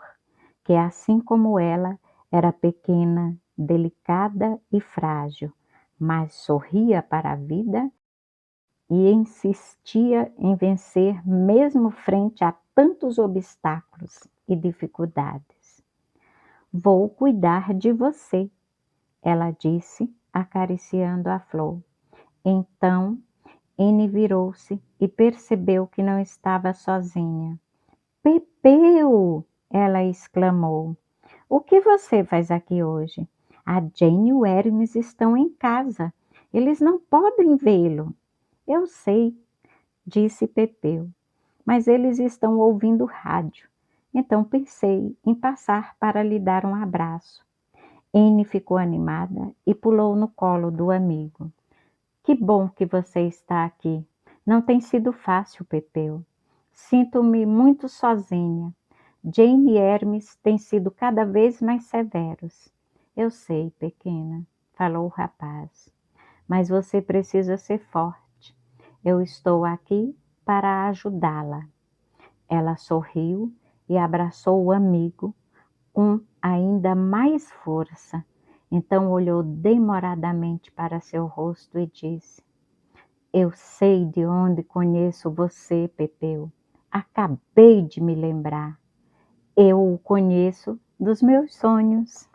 [SPEAKER 1] que, assim como ela, era pequena, delicada e frágil, mas sorria para a vida e insistia em vencer mesmo frente a tantos obstáculos e dificuldades. Vou cuidar de você, ela disse, acariciando a flor. Então, Anne virou-se e percebeu que não estava sozinha. Pepeu! Ela exclamou. O que você faz aqui hoje? A Jane e o Hermes estão em casa. Eles não podem vê-lo. Eu sei, disse Pepeu, mas eles estão ouvindo rádio. Então pensei em passar para lhe dar um abraço. Anne ficou animada e pulou no colo do amigo. Que bom que você está aqui. Não tem sido fácil, Pepeu. Sinto-me muito sozinha. Jane e Hermes têm sido cada vez mais severos. Eu sei, pequena, falou o rapaz, mas você precisa ser forte. Eu estou aqui para ajudá-la. Ela sorriu e abraçou o amigo com ainda mais força. Então olhou demoradamente para seu rosto e disse: Eu sei de onde conheço você, Pepeu. Acabei de me lembrar. Eu o conheço dos meus sonhos.